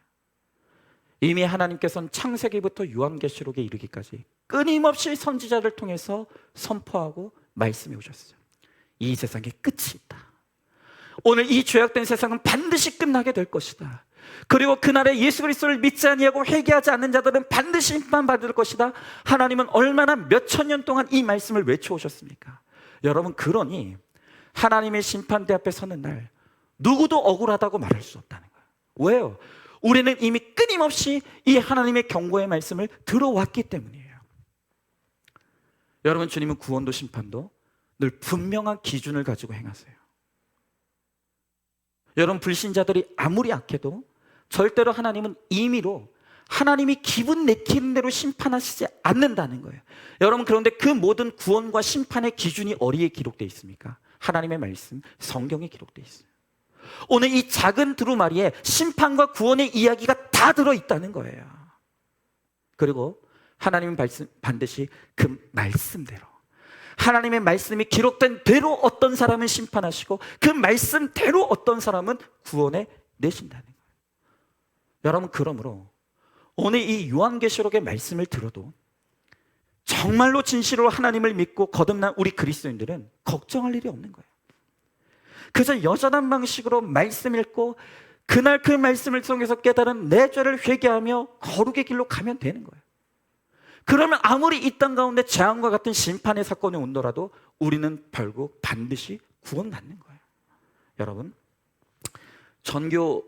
이미 하나님께서는 창세기부터 요한계시록에 이르기까지 끊임없이 선지자를 통해서 선포하고 말씀해 오셨어요. 이 세상에 끝이 있다. 오늘 이 죄악된 세상은 반드시 끝나게 될 것이다. 그리고 그날에 예수 그리스도를 믿지 아니하고 회개하지 않는 자들은 반드시 심판받을 것이다. 하나님은 얼마나 몇천 년 동안 이 말씀을 외쳐오셨습니까? 여러분, 그러니 하나님의 심판대 앞에 서는 날 누구도 억울하다고 말할 수 없다는 거예요. 왜요? 우리는 이미 끊임없이 이 하나님의 경고의 말씀을 들어왔기 때문이에요. 여러분, 주님은 구원도 심판도 늘 분명한 기준을 가지고 행하세요. 여러분, 불신자들이 아무리 악해도 절대로 하나님은 임의로 하나님이 기분 내키는 대로 심판하시지 않는다는 거예요. 여러분, 그런데 그 모든 구원과 심판의 기준이 어디에 기록되어 있습니까? 하나님의 말씀, 성경에 기록되어 있어요. 오늘 이 작은 두루마리에 심판과 구원의 이야기가 다 들어있다는 거예요. 그리고 하나님은 반드시 그 말씀대로, 하나님의 말씀이 기록된 대로 어떤 사람은 심판하시고 그 말씀대로 어떤 사람은 구원해 내신다는 거예요. 여러분, 그러므로 오늘 이 요한계시록의 말씀을 들어도 정말로 진실로 하나님을 믿고 거듭난 우리 그리스도인들은 걱정할 일이 없는 거예요. 그저 여전한 방식으로 말씀 읽고 그날 그 말씀을 통해서 깨달은 내 죄를 회개하며 거룩의 길로 가면 되는 거예요. 그러면 아무리 이 땅 가운데 재앙과 같은 심판의 사건이 온더라도 우리는 결국 반드시 구원받는 거예요. 여러분, 전국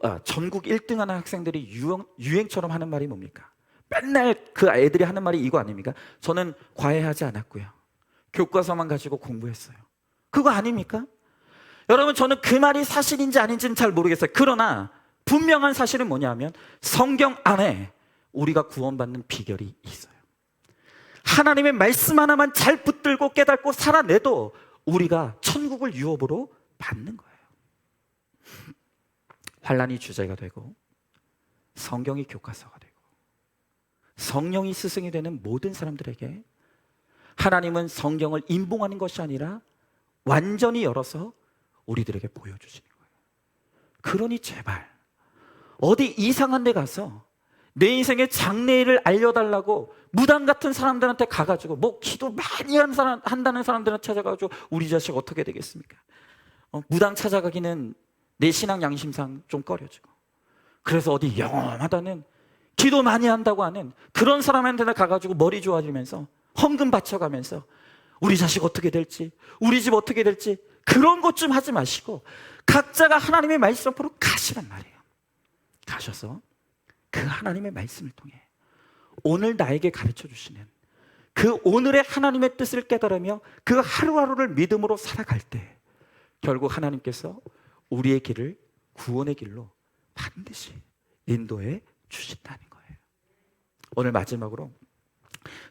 1등 하는 학생들이 유행처럼 하는 말이 뭡니까? 맨날 그 애들이 하는 말이 이거 아닙니까? 저는 과외하지 않았고요, 교과서만 가지고 공부했어요. 그거 아닙니까? 여러분, 저는 그 말이 사실인지 아닌지는 잘 모르겠어요. 그러나 분명한 사실은 뭐냐면 성경 안에 우리가 구원받는 비결이 있어요. 하나님의 말씀 하나만 잘 붙들고 깨닫고 살아내도 우리가 천국을 유업으로 받는 거예요. 환난이 주제가 되고 성경이 교과서가 되고 성령이 스승이 되는 모든 사람들에게 하나님은 성경을 임봉하는 것이 아니라 완전히 열어서 우리들에게 보여주시는 거예요. 그러니 제발 어디 이상한 데 가서 내 인생의 장래일을 알려달라고 무당 같은 사람들한테 가가지고 뭐 기도 많이 한다는 사람들한테 찾아가지고 우리 자식 어떻게 되겠습니까? 무당 찾아가기는 내 신앙 양심상 좀 꺼려지고, 그래서 어디 영험하다는 기도 많이 한다고 하는 그런 사람한테 가가지고 머리 좋아지면서 헌금 바쳐가면서 우리 자식 어떻게 될지, 우리 집 어떻게 될지 그런 것 좀 하지 마시고 각자가 하나님의 말씀 앞으로 가시란 말이에요. 가셔서 그 하나님의 말씀을 통해 오늘 나에게 가르쳐 주시는 그 오늘의 하나님의 뜻을 깨달으며 그 하루하루를 믿음으로 살아갈 때 결국 하나님께서 우리의 길을 구원의 길로 반드시 인도해 주신다는 거예요. 오늘 마지막으로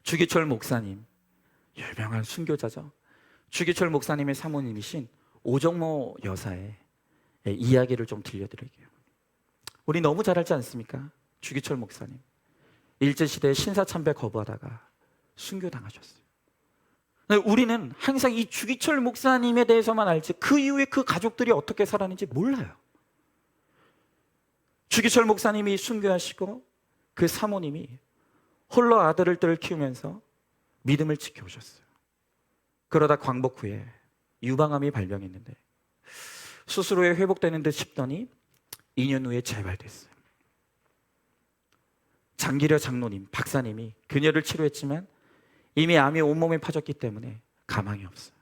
주기철 목사님, 유명한 순교자죠. 주기철 목사님의 사모님이신 오정모 여사의 이야기를 좀 들려드릴게요. 우리 너무 잘 알지 않습니까? 주기철 목사님 일제시대에 신사참배 거부하다가 순교당하셨어요. 우리는 항상 이 주기철 목사님에 대해서만 알지 그 이후에 그 가족들이 어떻게 살았는지 몰라요. 주기철 목사님이 순교하시고 그 사모님이 홀로 아들을 키우면서 믿음을 지켜오셨어요. 그러다 광복 후에 유방암이 발병했는데 수술 후에 회복되는 듯 싶더니 2년 후에 재발됐어요. 장기려 장로님, 박사님이 그녀를 치료했지만 이미 암이 온몸에 퍼졌기 때문에 가망이 없어요.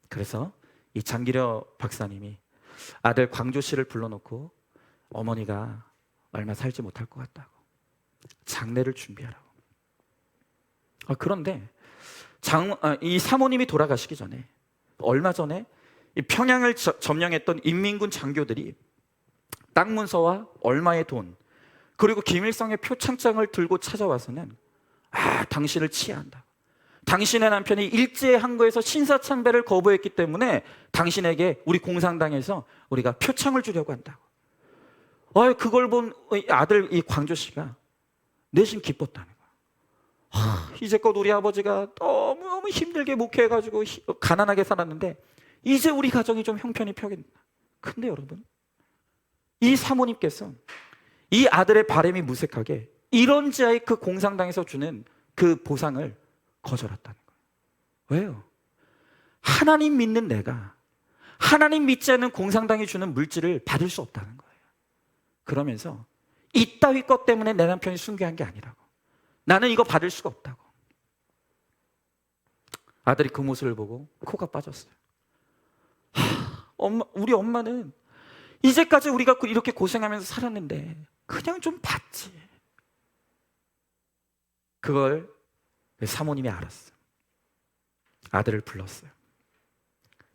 그래서 이 장기려 박사님이 아들 광조 씨를 불러놓고 어머니가 얼마 살지 못할 것 같다고 장례를 준비하라고. 그런데 이 사모님이 돌아가시기 전에 얼마 전에 이 평양을 점령했던 인민군 장교들이 땅 문서와 얼마의 돈 그리고 김일성의 표창장을 들고 찾아와서는 당신을 치하한다. 당신의 남편이 일제의 항거에서 신사참배를 거부했기 때문에 당신에게 우리 공산당에서 우리가 표창을 주려고 한다고. 그걸 본 아들 이 광조 씨가 내심 기뻤다는 거야. 이제껏 우리 아버지가 너무 힘들게 목회해가지고 가난하게 살았는데 이제 우리 가정이 좀 형편이 펴겠나. 근데 여러분, 이 사모님께서 이 아들의 바람이 무색하게 이런지하에 그 공산당에서 주는 그 보상을 거절했다는 거예요. 왜요? 하나님 믿는 내가 하나님 믿지 않는 공산당이 주는 물질을 받을 수 없다는 거예요. 그러면서 이따위 것 때문에 내 남편이 순교한 게 아니라고. 나는 이거 받을 수가 없다고. 아들이 그 모습을 보고 코가 빠졌어요. 우리 엄마는 이제까지 우리가 이렇게 고생하면서 살았는데 그냥 좀 받지. 그걸 사모님이 알았어요. 아들을 불렀어요.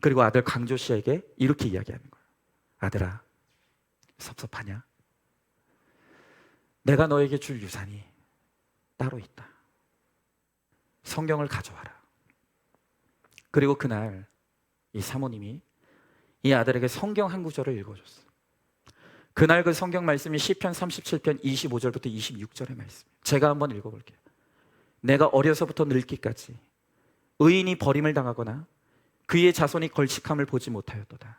그리고 아들 강조 씨에게 이렇게 이야기하는 거예요. 아들아, 섭섭하냐? 내가 너에게 줄 유산이 따로 있다. 성경을 가져와라. 그리고 그날 이 사모님이 이 아들에게 성경 한 구절을 읽어줬어요. 그날 그 성경 말씀이 시편 37편 25절부터 26절의 말씀. 제가 한번 읽어볼게요. 내가 어려서부터 늙기까지 의인이 버림을 당하거나 그의 자손이 걸칙함을 보지 못하였도다.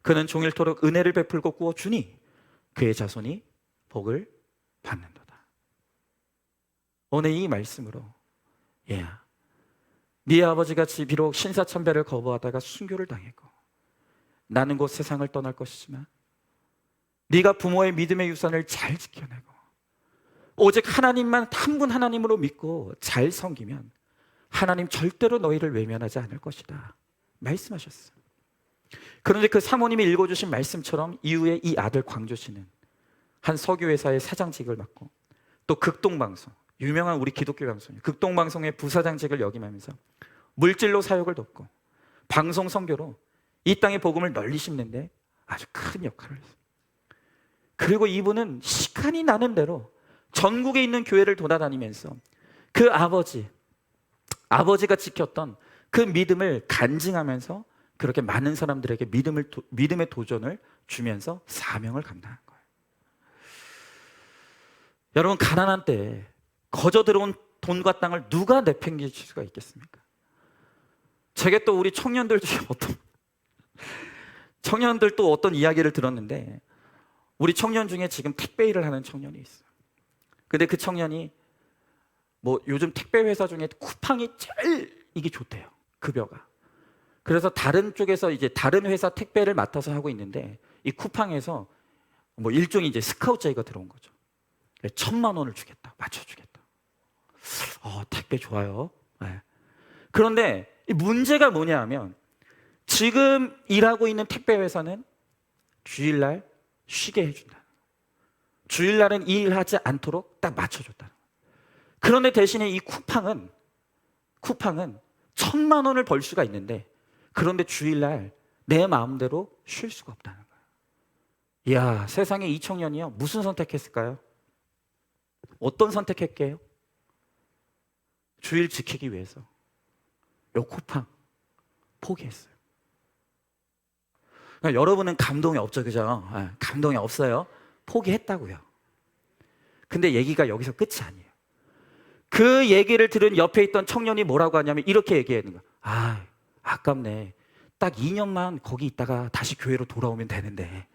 그는 종일토록 은혜를 베풀고 구워주니 그의 자손이 복을 받는도다. 오늘 이 말씀으로 얘야, 네 아버지가 비록 신사참배를 거부하다가 순교를 당했고 나는 곧 세상을 떠날 것이지만 네가 부모의 믿음의 유산을 잘 지켜내고 오직 하나님만 한 분 하나님으로 믿고 잘 섬기면 하나님 절대로 너희를 외면하지 않을 것이다 말씀하셨어요. 그런데 그 사모님이 읽어주신 말씀처럼 이후에 이 아들 광조 씨는 한 석유회사의 사장직을 맡고 또 극동방송, 유명한 우리 기독교 방송이에요. 극동방송의 부사장직을 역임하면서 물질로 사역을 돕고 방송 선교로 이 땅의 복음을 널리 심는데 아주 큰 역할을 했어요. 그리고 이분은 시간이 나는 대로 전국에 있는 교회를 돌아다니면서 그 아버지가 지켰던 그 믿음을 간증하면서 그렇게 많은 사람들에게 믿음의 도전을 주면서 사명을 감당한 거예요. 여러분, 가난한 때에 거저 들어온 돈과 땅을 누가 내팽개칠 수가 있겠습니까? 제게 또 우리 청년들 중에 청년들 또 어떤 이야기를 들었는데 우리 청년 중에 지금 택배 일을 하는 청년이 있어요. 근데 그 청년이 요즘 택배 회사 중에 쿠팡이 제일 이게 좋대요. 급여가. 그래서 다른 쪽에서 이제 다른 회사 택배를 맡아서 하고 있는데 이 쿠팡에서 일종의 이제 스카우트 제의가 들어온 거죠. 1,000만 원을 주겠다. 맞춰주겠다. 택배 좋아요. 네. 그런데 문제가 뭐냐 하면 지금 일하고 있는 택배 회사는 주일날 쉬게 해준다. 주일날은 일하지 않도록 딱 맞춰줬다. 그런데 대신에 이 쿠팡은 1,000만 원을 벌 수가 있는데 그런데 주일날 내 마음대로 쉴 수가 없다는 거예요. 이야, 세상에 이 청년이요 무슨 선택했을까요? 어떤 선택했게요? 주일 지키기 위해서 요 쿠팡 포기했어요. 그러니까 여러분은 감동이 없죠, 그죠? 감동이 없어요. 포기했다고요. 근데 얘기가 여기서 끝이 아니에요. 그 얘기를 들은 옆에 있던 청년이 뭐라고 하냐면 이렇게 얘기하는 거야. 아, 아깝네. 딱 2년만 거기 있다가 다시 교회로 돌아오면 되는데.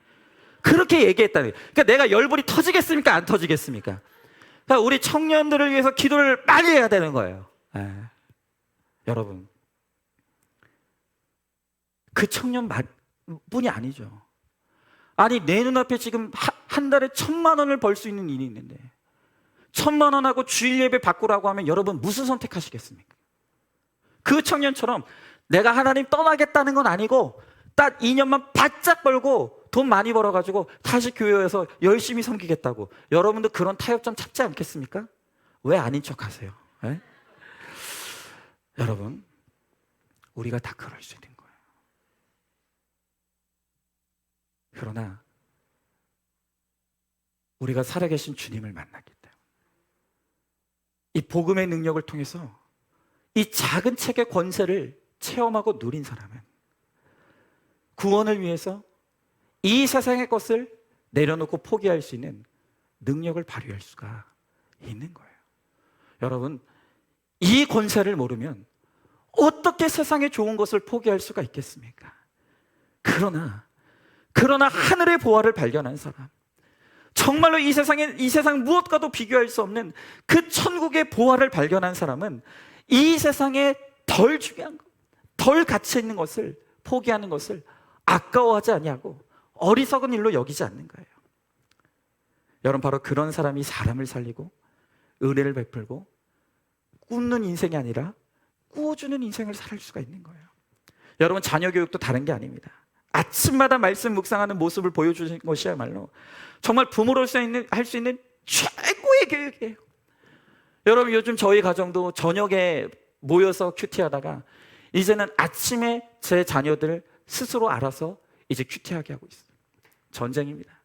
그렇게 얘기했다는 거예요. 그러니까 내가 열불이 터지겠습니까? 안 터지겠습니까? 그러니까 우리 청년들을 위해서 기도를 많이 해야 되는 거예요. 여러분, 그 청년뿐이 아니죠. 아니, 내 눈앞에 지금 한 달에 1,000,000원을 벌 수 있는 일이 있는데 1,000,000원하고 주일 예배 바꾸라고 하면 여러분 무슨 선택하시겠습니까? 그 청년처럼 내가 하나님 떠나겠다는 건 아니고 딱 2년만 바짝 벌고 돈 많이 벌어가지고 다시 교회에서 열심히 섬기겠다고. 여러분도 그런 타협점 찾지 않겠습니까? 왜 아닌 척 하세요? 에? 여러분, 우리가 다 그럴 수 있는 거예요. 그러나 우리가 살아계신 주님을 만나기 때문에 이 복음의 능력을 통해서 이 작은 책의 권세를 체험하고 누린 사람은 구원을 위해서 이 세상의 것을 내려놓고 포기할 수 있는 능력을 발휘할 수가 있는 거예요. 여러분, 이 권세를 모르면 어떻게 세상에 좋은 것을 포기할 수가 있겠습니까? 그러나 하늘의 보화를 발견한 사람, 정말로 이 세상 무엇과도 비교할 수 없는 그 천국의 보화를 발견한 사람은 이 세상에 덜 중요한 것, 덜 가치 있는 것을 포기하는 것을 아까워하지 아니하고 어리석은 일로 여기지 않는 거예요. 여러분, 바로 그런 사람이 사람을 살리고 은혜를 베풀고 꾸는 인생이 아니라 꾸어주는 인생을 살 수가 있는 거예요. 여러분, 자녀 교육도 다른 게 아닙니다. 아침마다 말씀 묵상하는 모습을 보여주신 것이야말로 정말 부모로서 할 수 있는 최고의 교육이에요. 여러분, 요즘 저희 가정도 저녁에 모여서 큐티하다가 이제는 아침에 제 자녀들 스스로 알아서 이제 큐티하게 하고 있어요. 전쟁입니다.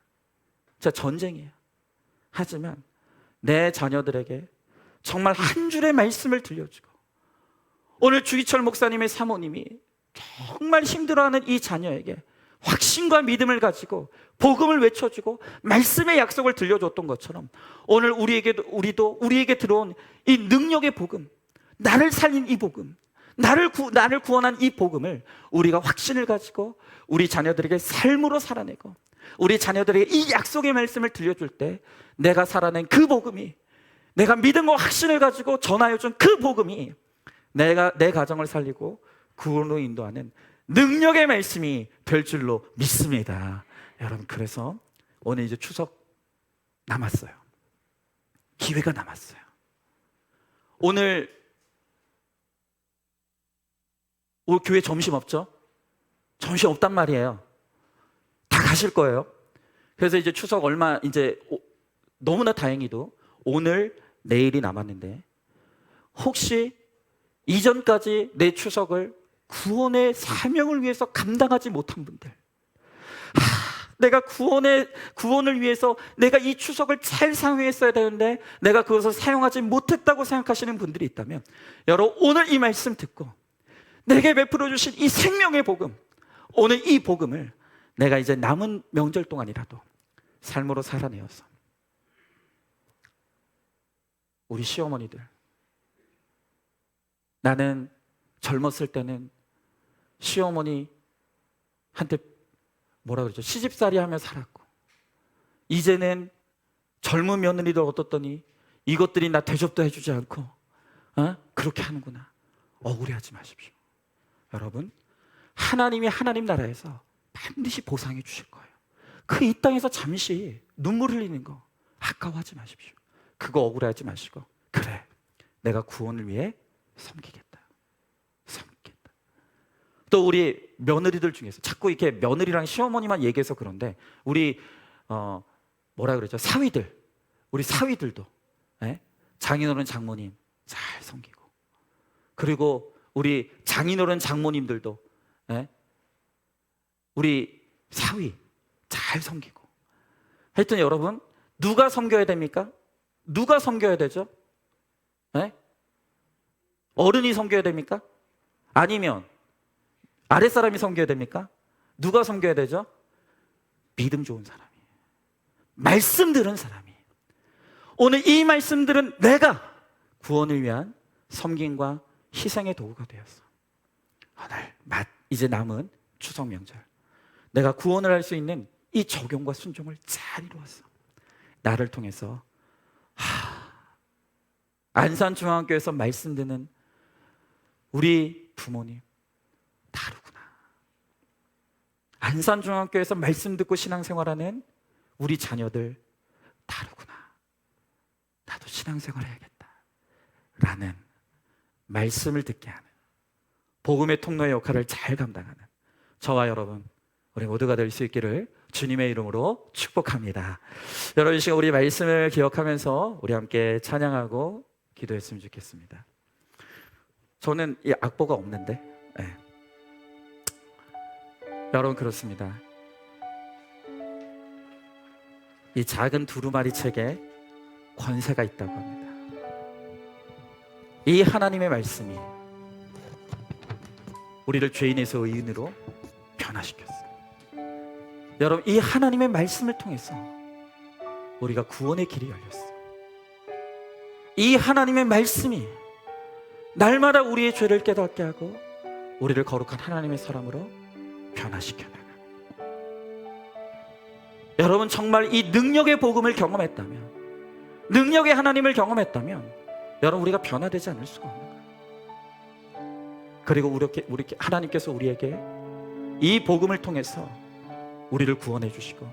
진짜 전쟁이에요. 하지만 내 자녀들에게 정말 한 줄의 말씀을 들려주고, 오늘 주기철 목사님의 사모님이 정말 힘들어하는 이 자녀에게 확신과 믿음을 가지고 복음을 외쳐주고 말씀의 약속을 들려줬던 것처럼 오늘 우리에게 들어온 이 능력의 복음, 나를 살린 이 복음, 나를 구원한 이 복음을 우리가 확신을 가지고 우리 자녀들에게 삶으로 살아내고 우리 자녀들에게 이 약속의 말씀을 들려줄 때 내가 살아낸 그 복음이, 내가 믿음과 확신을 가지고 전하여준 그 복음이 내 가정을 살리고 구원으로 인도하는 능력의 말씀이 될 줄로 믿습니다. 여러분, 그래서 오늘 이제 추석 남았어요. 기회가 남았어요. 오늘 교회 점심 없죠? 점심 없단 말이에요. 다 가실 거예요. 그래서 이제 추석 너무나 다행히도 오늘, 내일이 남았는데 혹시 이전까지 내 추석을 구원의 사명을 위해서 감당하지 못한 분들, 내가 구원을 위해서 내가 이 추석을 잘 사용했어야 되는데 내가 그것을 사용하지 못했다고 생각하시는 분들이 있다면, 여러분, 오늘 이 말씀 듣고 내게 베풀어 주신 이 생명의 복음, 오늘 이 복음을 내가 이제 남은 명절 동안이라도 삶으로 살아내어서 우리 시어머니들, 나는 젊었을 때는 시어머니한테 뭐라 그러죠? 시집살이 하며 살았고 이제는 젊은 며느리들 얻었더니 이것들이 나 대접도 해주지 않고 그렇게 하는구나. 억울해하지 마십시오. 여러분, 하나님이 하나님 나라에서 반드시 보상해 주실 거예요. 그 이 땅에서 잠시 눈물 흘리는 거 아까워하지 마십시오. 그거 억울해하지 마시고, 그래, 내가 구원을 위해 섬기겠다. 또 우리 며느리들 중에서 자꾸 이렇게 며느리랑 시어머니만 얘기해서 그런데 우리 뭐라 그러죠? 사위들, 우리 사위들도 장인어른 장모님 잘 섬기고, 그리고 우리 장인어른 장모님들도 우리 사위 잘 섬기고. 하여튼 여러분, 누가 섬겨야 됩니까? 누가 섬겨야 되죠? 어른이 섬겨야 됩니까? 아니면 아랫사람이 섬겨야 됩니까? 누가 섬겨야 되죠? 믿음 좋은 사람이, 말씀 들은 사람이. 오늘 이 말씀들은 내가 구원을 위한 섬김과 희생의 도구가 되었어. 오늘 이제 남은 추석 명절, 내가 구원을 할 수 있는 이 적용과 순종을 잘 이루었어. 나를 통해서 안산중앙교회에서 말씀 듣는 우리 부모님 다르구나. 안산중앙교회에서 말씀 듣고 신앙생활하는 우리 자녀들 다르구나. 나도 신앙생활 해야겠다 라는 말씀을 듣게 하는, 복음의 통로의 역할을 잘 감당하는 저와 여러분, 우리 모두가 될 수 있기를 주님의 이름으로 축복합니다. 여러분, 이 시간 우리 말씀을 기억하면서 우리 함께 찬양하고 기도했으면 좋겠습니다. 저는 이 악보가 없는데, 네. 여러분, 그렇습니다. 이 작은 두루마리 책에 권세가 있다고 합니다. 이 하나님의 말씀이 우리를 죄인에서 의인으로 변화시켰어요. 여러분, 이 하나님의 말씀을 통해서 우리가 구원의 길이 열렸어요. 이 하나님의 말씀이 날마다 우리의 죄를 깨닫게 하고 우리를 거룩한 하나님의 사람으로 변화시켜 나가요. 여러분, 정말 이 능력의 복음을 경험했다면, 능력의 하나님을 경험했다면 여러분, 우리가 변화되지 않을 수가 없는 거예요. 그리고 우리 하나님께서 우리에게 이 복음을 통해서 우리를 구원해 주시고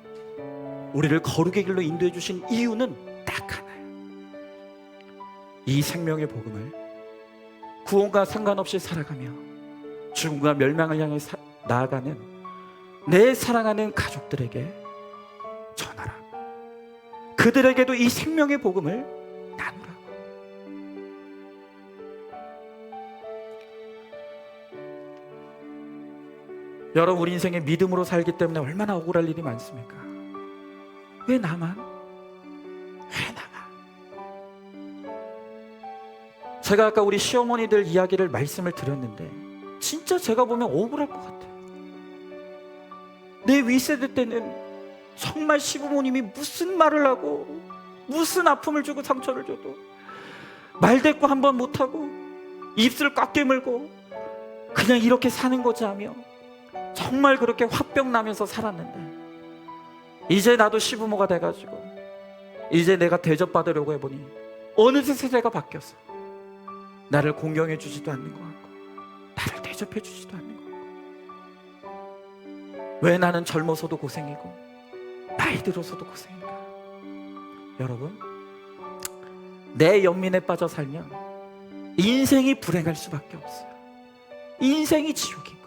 우리를 거룩의 길로 인도해 주신 이유는 딱 하나예요. 이 생명의 복음을 구원과 상관없이 살아가며 죽음과 멸망을 향해 나아가는 내 사랑하는 가족들에게 전하라. 그들에게도 이 생명의 복음을 나누라고. 여러분, 우리 인생에 믿음으로 살기 때문에 얼마나 억울할 일이 많습니까? 왜 나만? 왜 나만? 제가 아까 우리 시어머니들 이야기를 말씀을 드렸는데 진짜 제가 보면 억울할 것 같아요. 내 윗세대 때는 정말 시부모님이 무슨 말을 하고 무슨 아픔을 주고 상처를 줘도 말대꾸 한 번 못하고 입술 꽉 깨물고 그냥 이렇게 사는 거지 하며 정말 그렇게 화병 나면서 살았는데, 이제 나도 시부모가 돼가지고 이제 내가 대접받으려고 해보니 어느새 세대가 바뀌었어. 나를 공경해 주지도 않는 것 같고 나를 대접해 주지도 않는 것 같고. 왜 나는 젊어서도 고생이고 나이 들어서도 고생인가? 여러분, 내 연민에 빠져 살면 인생이 불행할 수밖에 없어요. 인생이 지옥인 거예요.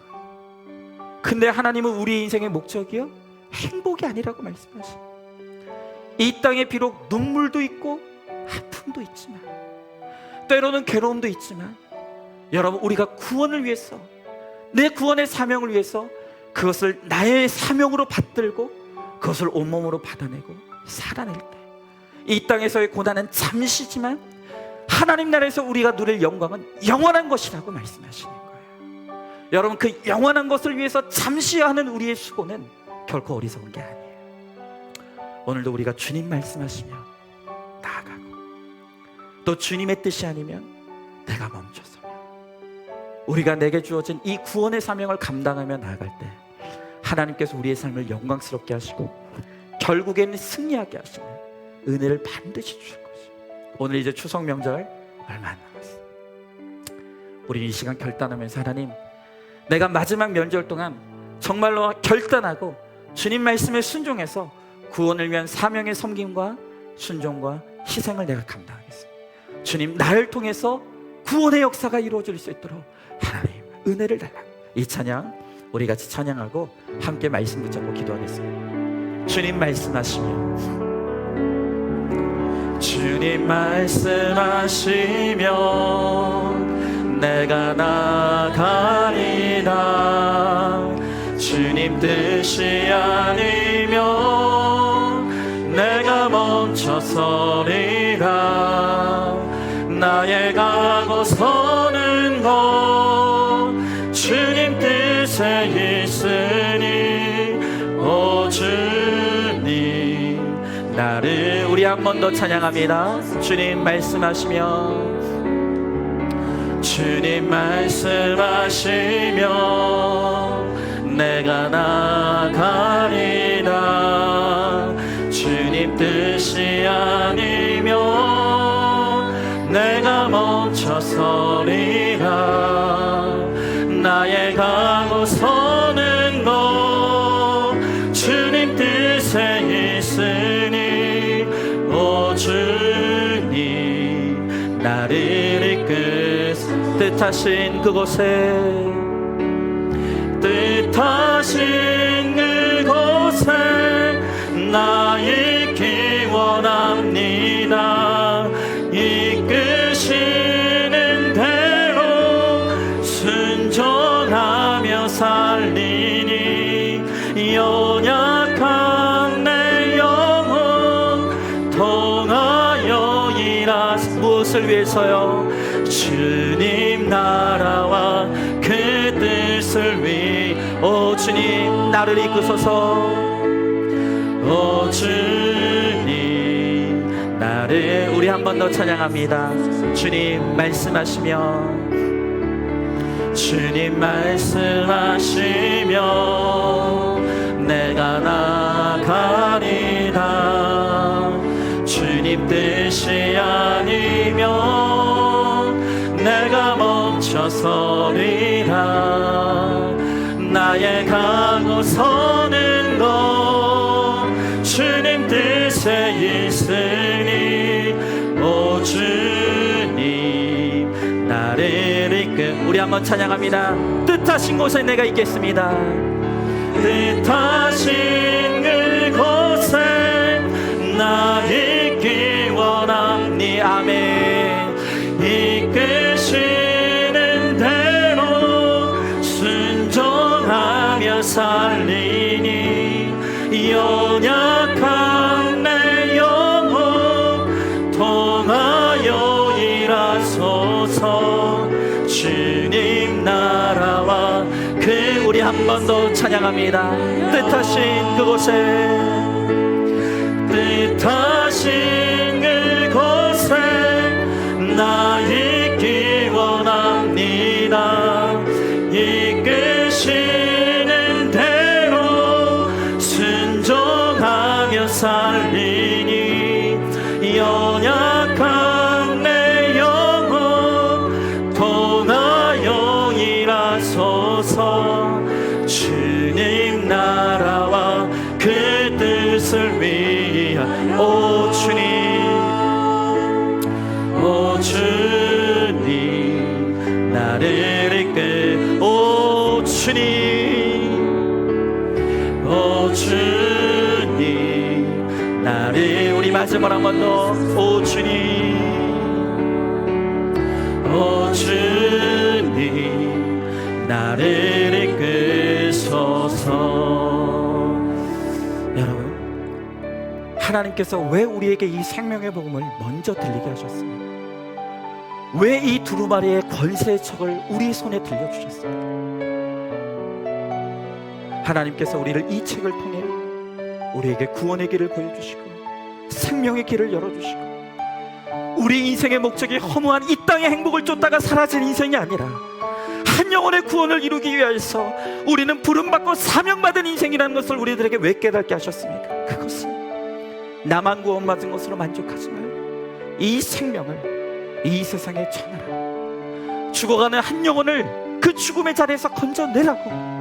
근데 하나님은 우리 인생의 목적이요, 행복이 아니라고 말씀하십니다. 이 땅에 비록 눈물도 있고 아픔도 있지만, 때로는 괴로움도 있지만, 여러분, 우리가 구원을 위해서, 내 구원의 사명을 위해서 그것을 나의 사명으로 받들고 그것을 온몸으로 받아내고 살아낼 때 이 땅에서의 고난은 잠시지만 하나님 나라에서 우리가 누릴 영광은 영원한 것이라고 말씀하시는 거예요. 여러분, 그 영원한 것을 위해서 잠시 하는 우리의 수고는 결코 어리석은 게 아니에요. 오늘도 우리가 주님 말씀하시며 나아가고, 또 주님의 뜻이 아니면 내가 멈춰서며 우리가 내게 주어진 이 구원의 사명을 감당하며 나아갈 때 하나님께서 우리의 삶을 영광스럽게 하시고 결국에는 승리하게 하시는 은혜를 반드시 주실 것이에요. 오늘 이제 추석 명절 얼마 안 남았어요. 우리 이 시간 결단하면서, 하나님, 내가 마지막 명절 동안 정말로 결단하고 주님 말씀에 순종해서 구원을 위한 사명의 섬김과 순종과 희생을 내가 감당하겠습니다. 주님, 나를 통해서 구원의 역사가 이루어질 수 있도록 하나님 은혜를 달라고. 이 찬양 우리 같이 찬양하고 함께 말씀 붙잡고 기도하겠습니다. 주님 말씀하시며, 주님 말씀하시면 내가 나가리라. 주님 뜻이 아니면 내가 멈춰서리라. 나의 가고 서는 것 주님 뜻에 있으니, 오 주님, 나를, 우리 한 번 더 찬양합니다. 주님 말씀하시며 주님 말씀하시며 내가 나가리라. 주님 뜻이 아니면 내가 멈춰서리라. 나의 가고 서는 것 주님 뜻에 있으니 오 주님 나를 이끄사 뜻하신 그곳에 뜻하신 그곳에 나 있기 원합니다. 이끄시는 대로 순종하며 살리니 연약한 내 영혼 통하여 일하사 무엇을 위해서요? 주님 나라와 그 뜻을 위해 오 주님 나를 이끄소서. 오 주님 나를 우리 한 번 더 찬양합니다. 주님 말씀하시며 주님 말씀하시며 내가 나가리라. 주님 뜻이 아니면 내가 멈춰서리라. 나의 가고 서는 것 주님 뜻에 있으니 오 주님 나를 이끌 우리 한번 찬양합니다. 뜻하신 곳에 내가 있겠습니다. 뜻하신 그곳에 나 있기 원합니 아멘. 이끄시는 대로 순종하며 살리니 연약한 내 영혼 통하여 일하소서. 주님 나라와 그 우리 한 번 더 찬양합니다. 뜻하신 그곳에 뜻하신 그곳에 나 있기 원합니다. 이끄시는 대로 순종하며 살리니 연약한 내 영혼 통하여 일하소서. 주님 나라와 그 뜻을 위한 오 주님 나를 이끌 오 주님 나를 우리 마지막 한 번 더 오 주님 나를 이끄소서. 여러분 하나님께서 왜 우리에게 이 생명의 복음을 먼저 들리게 하셨습니까? 왜 이 두루마리의 권세의 척을 우리 손에 들려주셨습니까? 하나님께서 우리를 이 책을 통해 우리에게 구원의 길을 보여주시고 생명의 길을 열어주시고 우리 인생의 목적이 허무한 이 땅의 행복을 쫓다가 사라진 인생이 아니라 한 영혼의 구원을 이루기 위해서 우리는 부름받고 사명받은 인생이라는 것을 우리들에게 왜 깨닫게 하셨습니까? 그것은 나만 구원받은 것으로 만족하지 말고 이 생명을 이 세상에 전하라. 죽어가는 한 영혼을 그 죽음의 자리에서 건져내라고.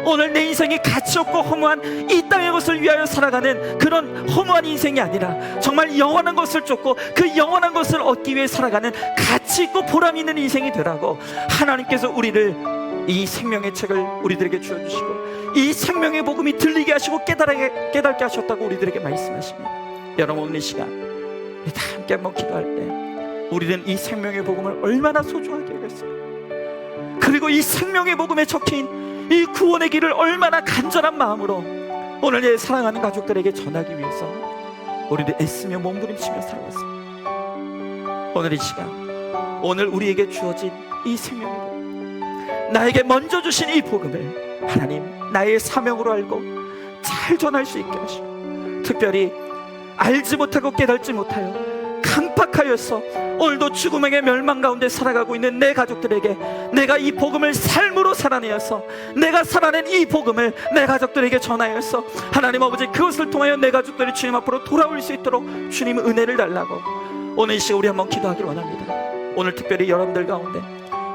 오늘 내 인생이 가치없고 허무한 이 땅의 것을 위하여 살아가는 그런 허무한 인생이 아니라 정말 영원한 것을 쫓고 그 영원한 것을 얻기 위해 살아가는 가치있고 보람있는 인생이 되라고 하나님께서 우리를 이 생명의 책을 우리들에게 주어주시고 이 생명의 복음이 들리게 하시고 깨닫게 하셨다고 우리들에게 말씀하십니다. 여러분 오늘 이 시간 우리 다 함께 한번 기도할 때 우리는 이 생명의 복음을 얼마나 소중하게 여겼습니까? 그리고 이 생명의 복음에 적힌 이 구원의 길을 얼마나 간절한 마음으로 오늘 내 사랑하는 가족들에게 전하기 위해서 우리도 애쓰며 몸부림치며 살아왔습니다. 오늘 이 시간 오늘 우리에게 주어진 이 생명의 복음 나에게 먼저 주신 이 복음을 하나님 나의 사명으로 알고 잘 전할 수 있게 하시고 특별히 알지 못하고 깨닫지 못하여 강팍하여서 오늘도 죽음에게 멸망 가운데 살아가고 있는 내 가족들에게 내가 이 복음을 삶으로 살아내어서 내가 살아낸 이 복음을 내 가족들에게 전하여서 하나님 아버지 그것을 통하여 내 가족들이 주님 앞으로 돌아올 수 있도록 주님 은혜를 달라고 오늘 이 시간 우리 한번 기도하기를 원합니다. 오늘 특별히 여러분들 가운데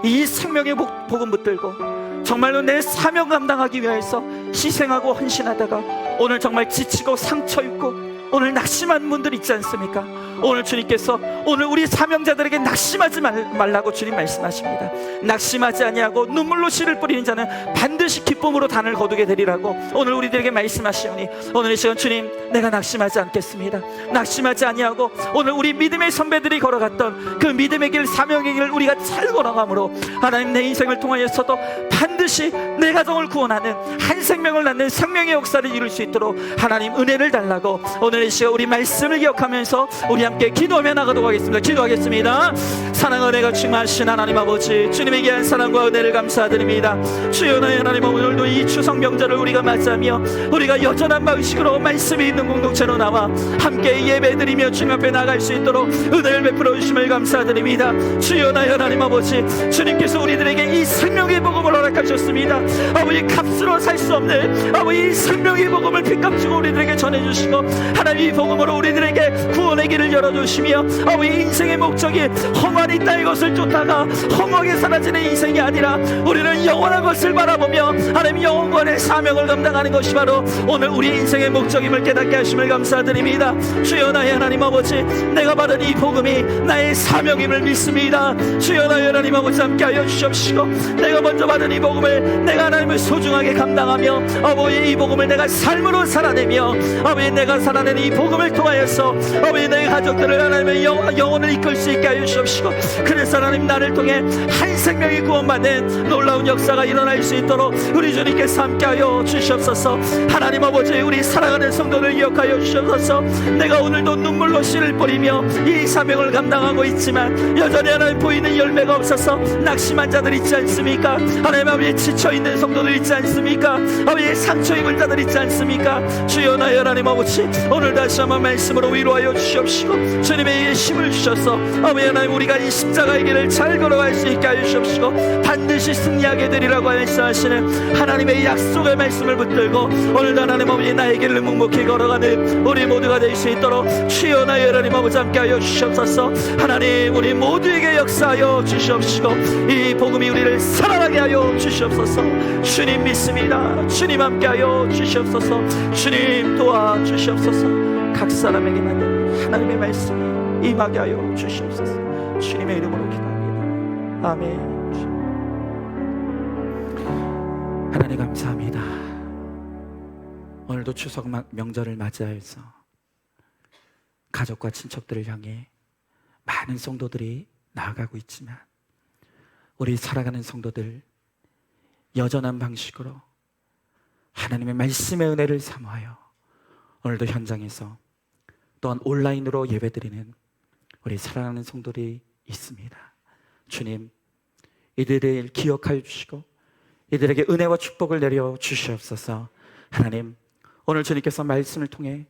이 생명의 복음 붙들고 정말로 내 사명 감당하기 위해서 희생하고 헌신하다가 오늘 정말 지치고 상처 입고 오늘 낙심한 분들 있지 않습니까? 오늘 주님께서 오늘 우리 사명자들에게 낙심하지 말라고 주님 말씀하십니다. 낙심하지 아니하고 눈물로 씨를 뿌리는 자는 반드시 기쁨으로 단을 거두게 되리라고 오늘 우리들에게 말씀하시오니 오늘 이 시간 주님 내가 낙심하지 않겠습니다. 낙심하지 아니하고 오늘 우리 믿음의 선배들이 걸어갔던 그 믿음의 길 사명의 길을 우리가 잘 걸어가므로 하나님 내 인생을 통하여서도 반드시 내 가정을 구원하는 한 생명을 낳는 생명의 역사를 이룰 수 있도록 하나님 은혜를 달라고 오늘 이 시간 우리 말씀을 기억하면서 우리 함께 기도하며 나가도록 하겠습니다. 기도하겠습니다. 사랑 은혜가 충만하신 하나님 아버지 주님의 귀한 사랑과 은혜를 감사드립니다. 주여 하나님 오늘도 이 추석 명절을 우리가 맞이하며 우리가 여전한 방식으로 말씀이 있는 공동체로 나와 함께 예배드리며 주님 앞에 나갈 수 있도록 은혜를 베풀어 주심을 감사드립니다. 주여 하나님 아버지 주님께서 우리들에게 이 생명의 복음을 허락하셨습니다. 아버지 값으로 살 수 없는 아버지 이 생명의 복음을 핏값 주고 우리들에게 전해주시고 하나님 이 복음으로 우리들에게 구원의 길을 열어주시며 아버지 인생의 목적이 험한 이 땅의 것을 쫓다가 험하게 사라지는 인생이 아니라 우리는 영원한 것을 바라보며 하나님 영원의 사명을 감당하는 것이 바로 오늘 우리 인생의 목적임을 깨닫게 하심을 감사드립니다. 주여 나의 하나님 아버지 내가 받은 이 복음이 나의 사명임을 믿습니다. 주여 나의 하나님 아버지 함께하여 주시옵시고 내가 먼저 받은 이 복음을 내가 하나님을 소중하게 감당하며 아버지 이 복음을 내가 삶으로 살아내며 아버지 내가 살아낸 이 복음을 통하여서 아버지 내 가족들을 하나님의 영혼을 이끌 수 있게 하여 주시옵시고 그래서 하나님 나를 통해 한 생명이 구원받는 놀라운 역사가 일어날 수 있도록 우리 주님께서 함께하여 주시옵소서. 하나님 아버지 우리 사랑하는 성도를 기억하여 주시옵소서. 내가 오늘도 눈물로 씨를 뿌리며 이 사명을 감당하고 있지만 여전히 하나님 보이는 열매가 없어서 낙심한 자들 있지 않습니까? 하나님 아버지 지쳐있는 성도들 있지 않습니까? 아버지 상처 입은 자들 있지 않습니까? 주여 나의 하나님 아버지 오늘 다시 한번 말씀으로 위로하여 주시옵시고 주님의 힘을 주셔서 아버지 하나님 우리가 이 십자가의 길을 잘 걸어갈 수 있게 하여 주시옵시고 반드시 승리하게 되리라고 말씀하시는 하나님의 약속의 말씀을 붙들고 오늘도 하나님 아버지 나의 길을 묵묵히 걸어가는 우리 모두가 될 수 있도록 주여 나의 하나님 아버지 함께하여 주시옵소서. 하나님 우리 모두에게 역사하여 주시옵시고 이 복음이 우리를 사랑하게 하여 주시옵소서. 주님 믿습니다. 주님 함께하여 주시옵소서. 주님 도와주시옵소서. 각 사람에게 맞는 하나님의 말씀이 임하게 하여 주시옵소서. 주님의 이름으로 기도합니다. 아멘. 하나님 감사합니다. 오늘도 추석 명절을 맞이하여서 가족과 친척들을 향해 많은 성도들이 나아가고 있지만 우리 살아가는 성도들 여전한 방식으로 하나님의 말씀의 은혜를 사모하여 오늘도 현장에서 또한 온라인으로 예배드리는 우리 사랑하는 성도들이 있습니다. 주님 이들을 기억하여 주시고 이들에게 은혜와 축복을 내려 주시옵소서. 하나님 오늘 주님께서 말씀을 통해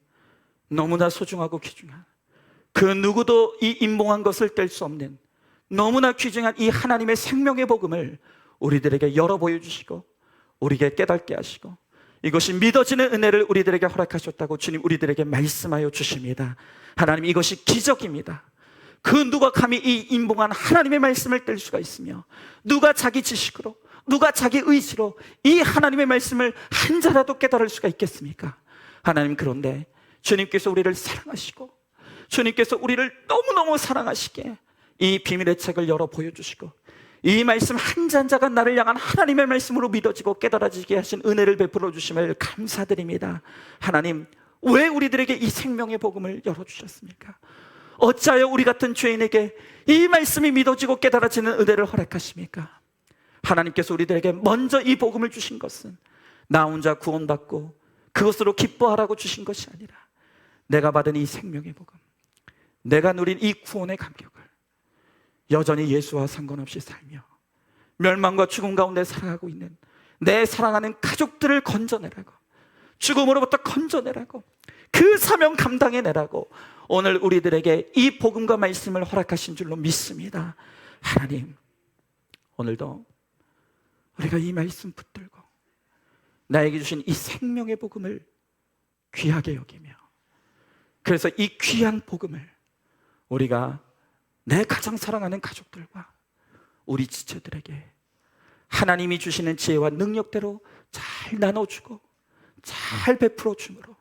너무나 소중하고 귀중한 그 누구도 이 임봉한 것을 뗄 수 없는 너무나 귀중한 이 하나님의 생명의 복음을 우리들에게 열어 보여주시고 우리에게 깨닫게 하시고 이것이 믿어지는 은혜를 우리들에게 허락하셨다고 주님 우리들에게 말씀하여 주십니다. 하나님 이것이 기적입니다. 그 누가 감히 이 임봉한 하나님의 말씀을 뗄 수가 있으며 누가 자기 지식으로 누가 자기 의지로 이 하나님의 말씀을 한 자라도 깨달을 수가 있겠습니까? 하나님 그런데 주님께서 우리를 사랑하시고 주님께서 우리를 너무너무 사랑하시게 이 비밀의 책을 열어 보여주시고 이 말씀 한 잔자가 나를 향한 하나님의 말씀으로 믿어지고 깨달아지게 하신 은혜를 베풀어 주심을 감사드립니다. 하나님 왜 우리들에게 이 생명의 복음을 열어주셨습니까? 어찌하여 우리 같은 죄인에게 이 말씀이 믿어지고 깨달아지는 은혜를 허락하십니까? 하나님께서 우리들에게 먼저 이 복음을 주신 것은 나 혼자 구원받고 그것으로 기뻐하라고 주신 것이 아니라 내가 받은 이 생명의 복음, 내가 누린 이 구원의 감격을 여전히 예수와 상관없이 살며 멸망과 죽음 가운데 살아가고 있는 내 사랑하는 가족들을 건져내라고, 죽음으로부터 건져내라고, 그 사명 감당해내라고 오늘 우리들에게 이 복음과 말씀을 허락하신 줄로 믿습니다. 하나님, 오늘도 우리가 이 말씀 붙들고 나에게 주신 이 생명의 복음을 귀하게 여기며, 그래서 이 귀한 복음을 우리가 내 가장 사랑하는 가족들과 우리 지체들에게 하나님이 주시는 지혜와 능력대로 잘 나눠주고 잘 베풀어 주므로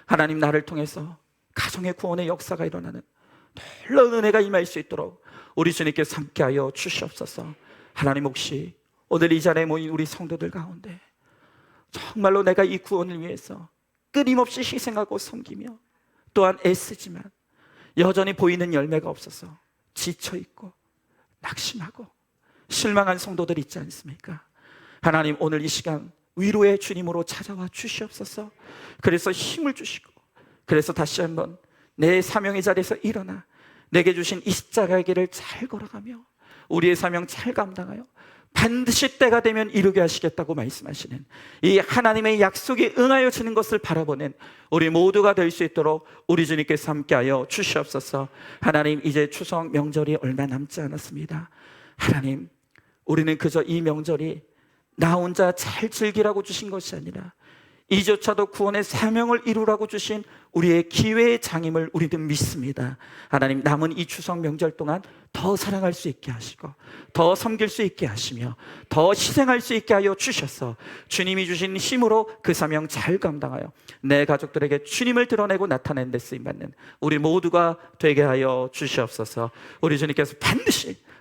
하나님, 나를 통해서 가정의 구원의 역사가 일어나는 놀라운 은혜가 임할 수 있도록 우리 주님께서 함께하여 주시옵소서. 하나님, 혹시 오늘 이 자리에 모인 우리 성도들 가운데 정말로 내가 이 구원을 위해서 끊임없이 희생하고 섬기며 또한 애쓰지만 여전히 보이는 열매가 없어서 지쳐있고 낙심하고 실망한 성도들 있지 않습니까? 하나님, 오늘 이 시간 위로의 주님으로 찾아와 주시옵소서. 그래서 힘을 주시고, 그래서 다시 한번 내 사명의 자리에서 일어나 내게 주신 이 십자가의 길을 잘 걸어가며 우리의 사명 잘 감당하여 반드시 때가 되면 이루게 하시겠다고 말씀하시는 이 하나님의 약속에 응하여 지는 것을 바라보는 우리 모두가 될 수 있도록 우리 주님께서 함께하여 주시옵소서. 하나님, 이제 추석 명절이 얼마 남지 않았습니다. 하나님, 우리는 그저 이 명절이 나 혼자 잘 즐기라고 주신 것이 아니라 이조차도 구원의 사명을 이루라고 주신 우리의 기회의 장임을 우리는 믿습니다. 하나님, 남은 이 추석 명절 동안 더 사랑할 수 있게 하시고 더 섬길 수 있게 하시며 더 희생할 수 있게 하여 주셔서 주님이 주신 힘으로 그 사명 잘 감당하여 내 가족들에게 주님을 드러내고 나타내는 데 쓰임받는 우리 모두가 되게 하여 주시옵소서. 우리 주님께서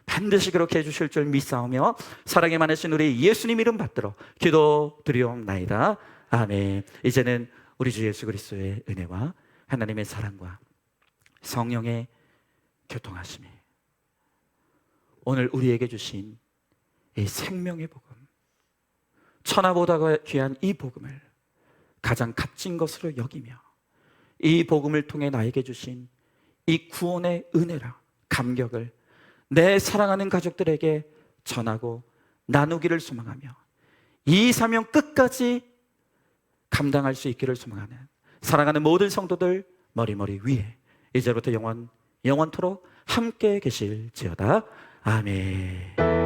반드시 그렇게 해주실 줄 믿사오며 사랑에 많으신 우리 예수님 이름 받들어 기도드리옵나이다. 아멘. 이제는 우리 주 예수 그리스도의 은혜와 하나님의 사랑과 성령의 교통하심이 오늘 우리에게 주신 이 생명의 복음, 천하보다 귀한 이 복음을 가장 값진 것으로 여기며 이 복음을 통해 나에게 주신 이 구원의 은혜라 감격을 내 사랑하는 가족들에게 전하고 나누기를 소망하며 이 사명 끝까지 감당할 수 있기를 소망하는 사랑하는 모든 성도들 머리 위에 이제부터 영원토록 함께 계실지어다. 아멘.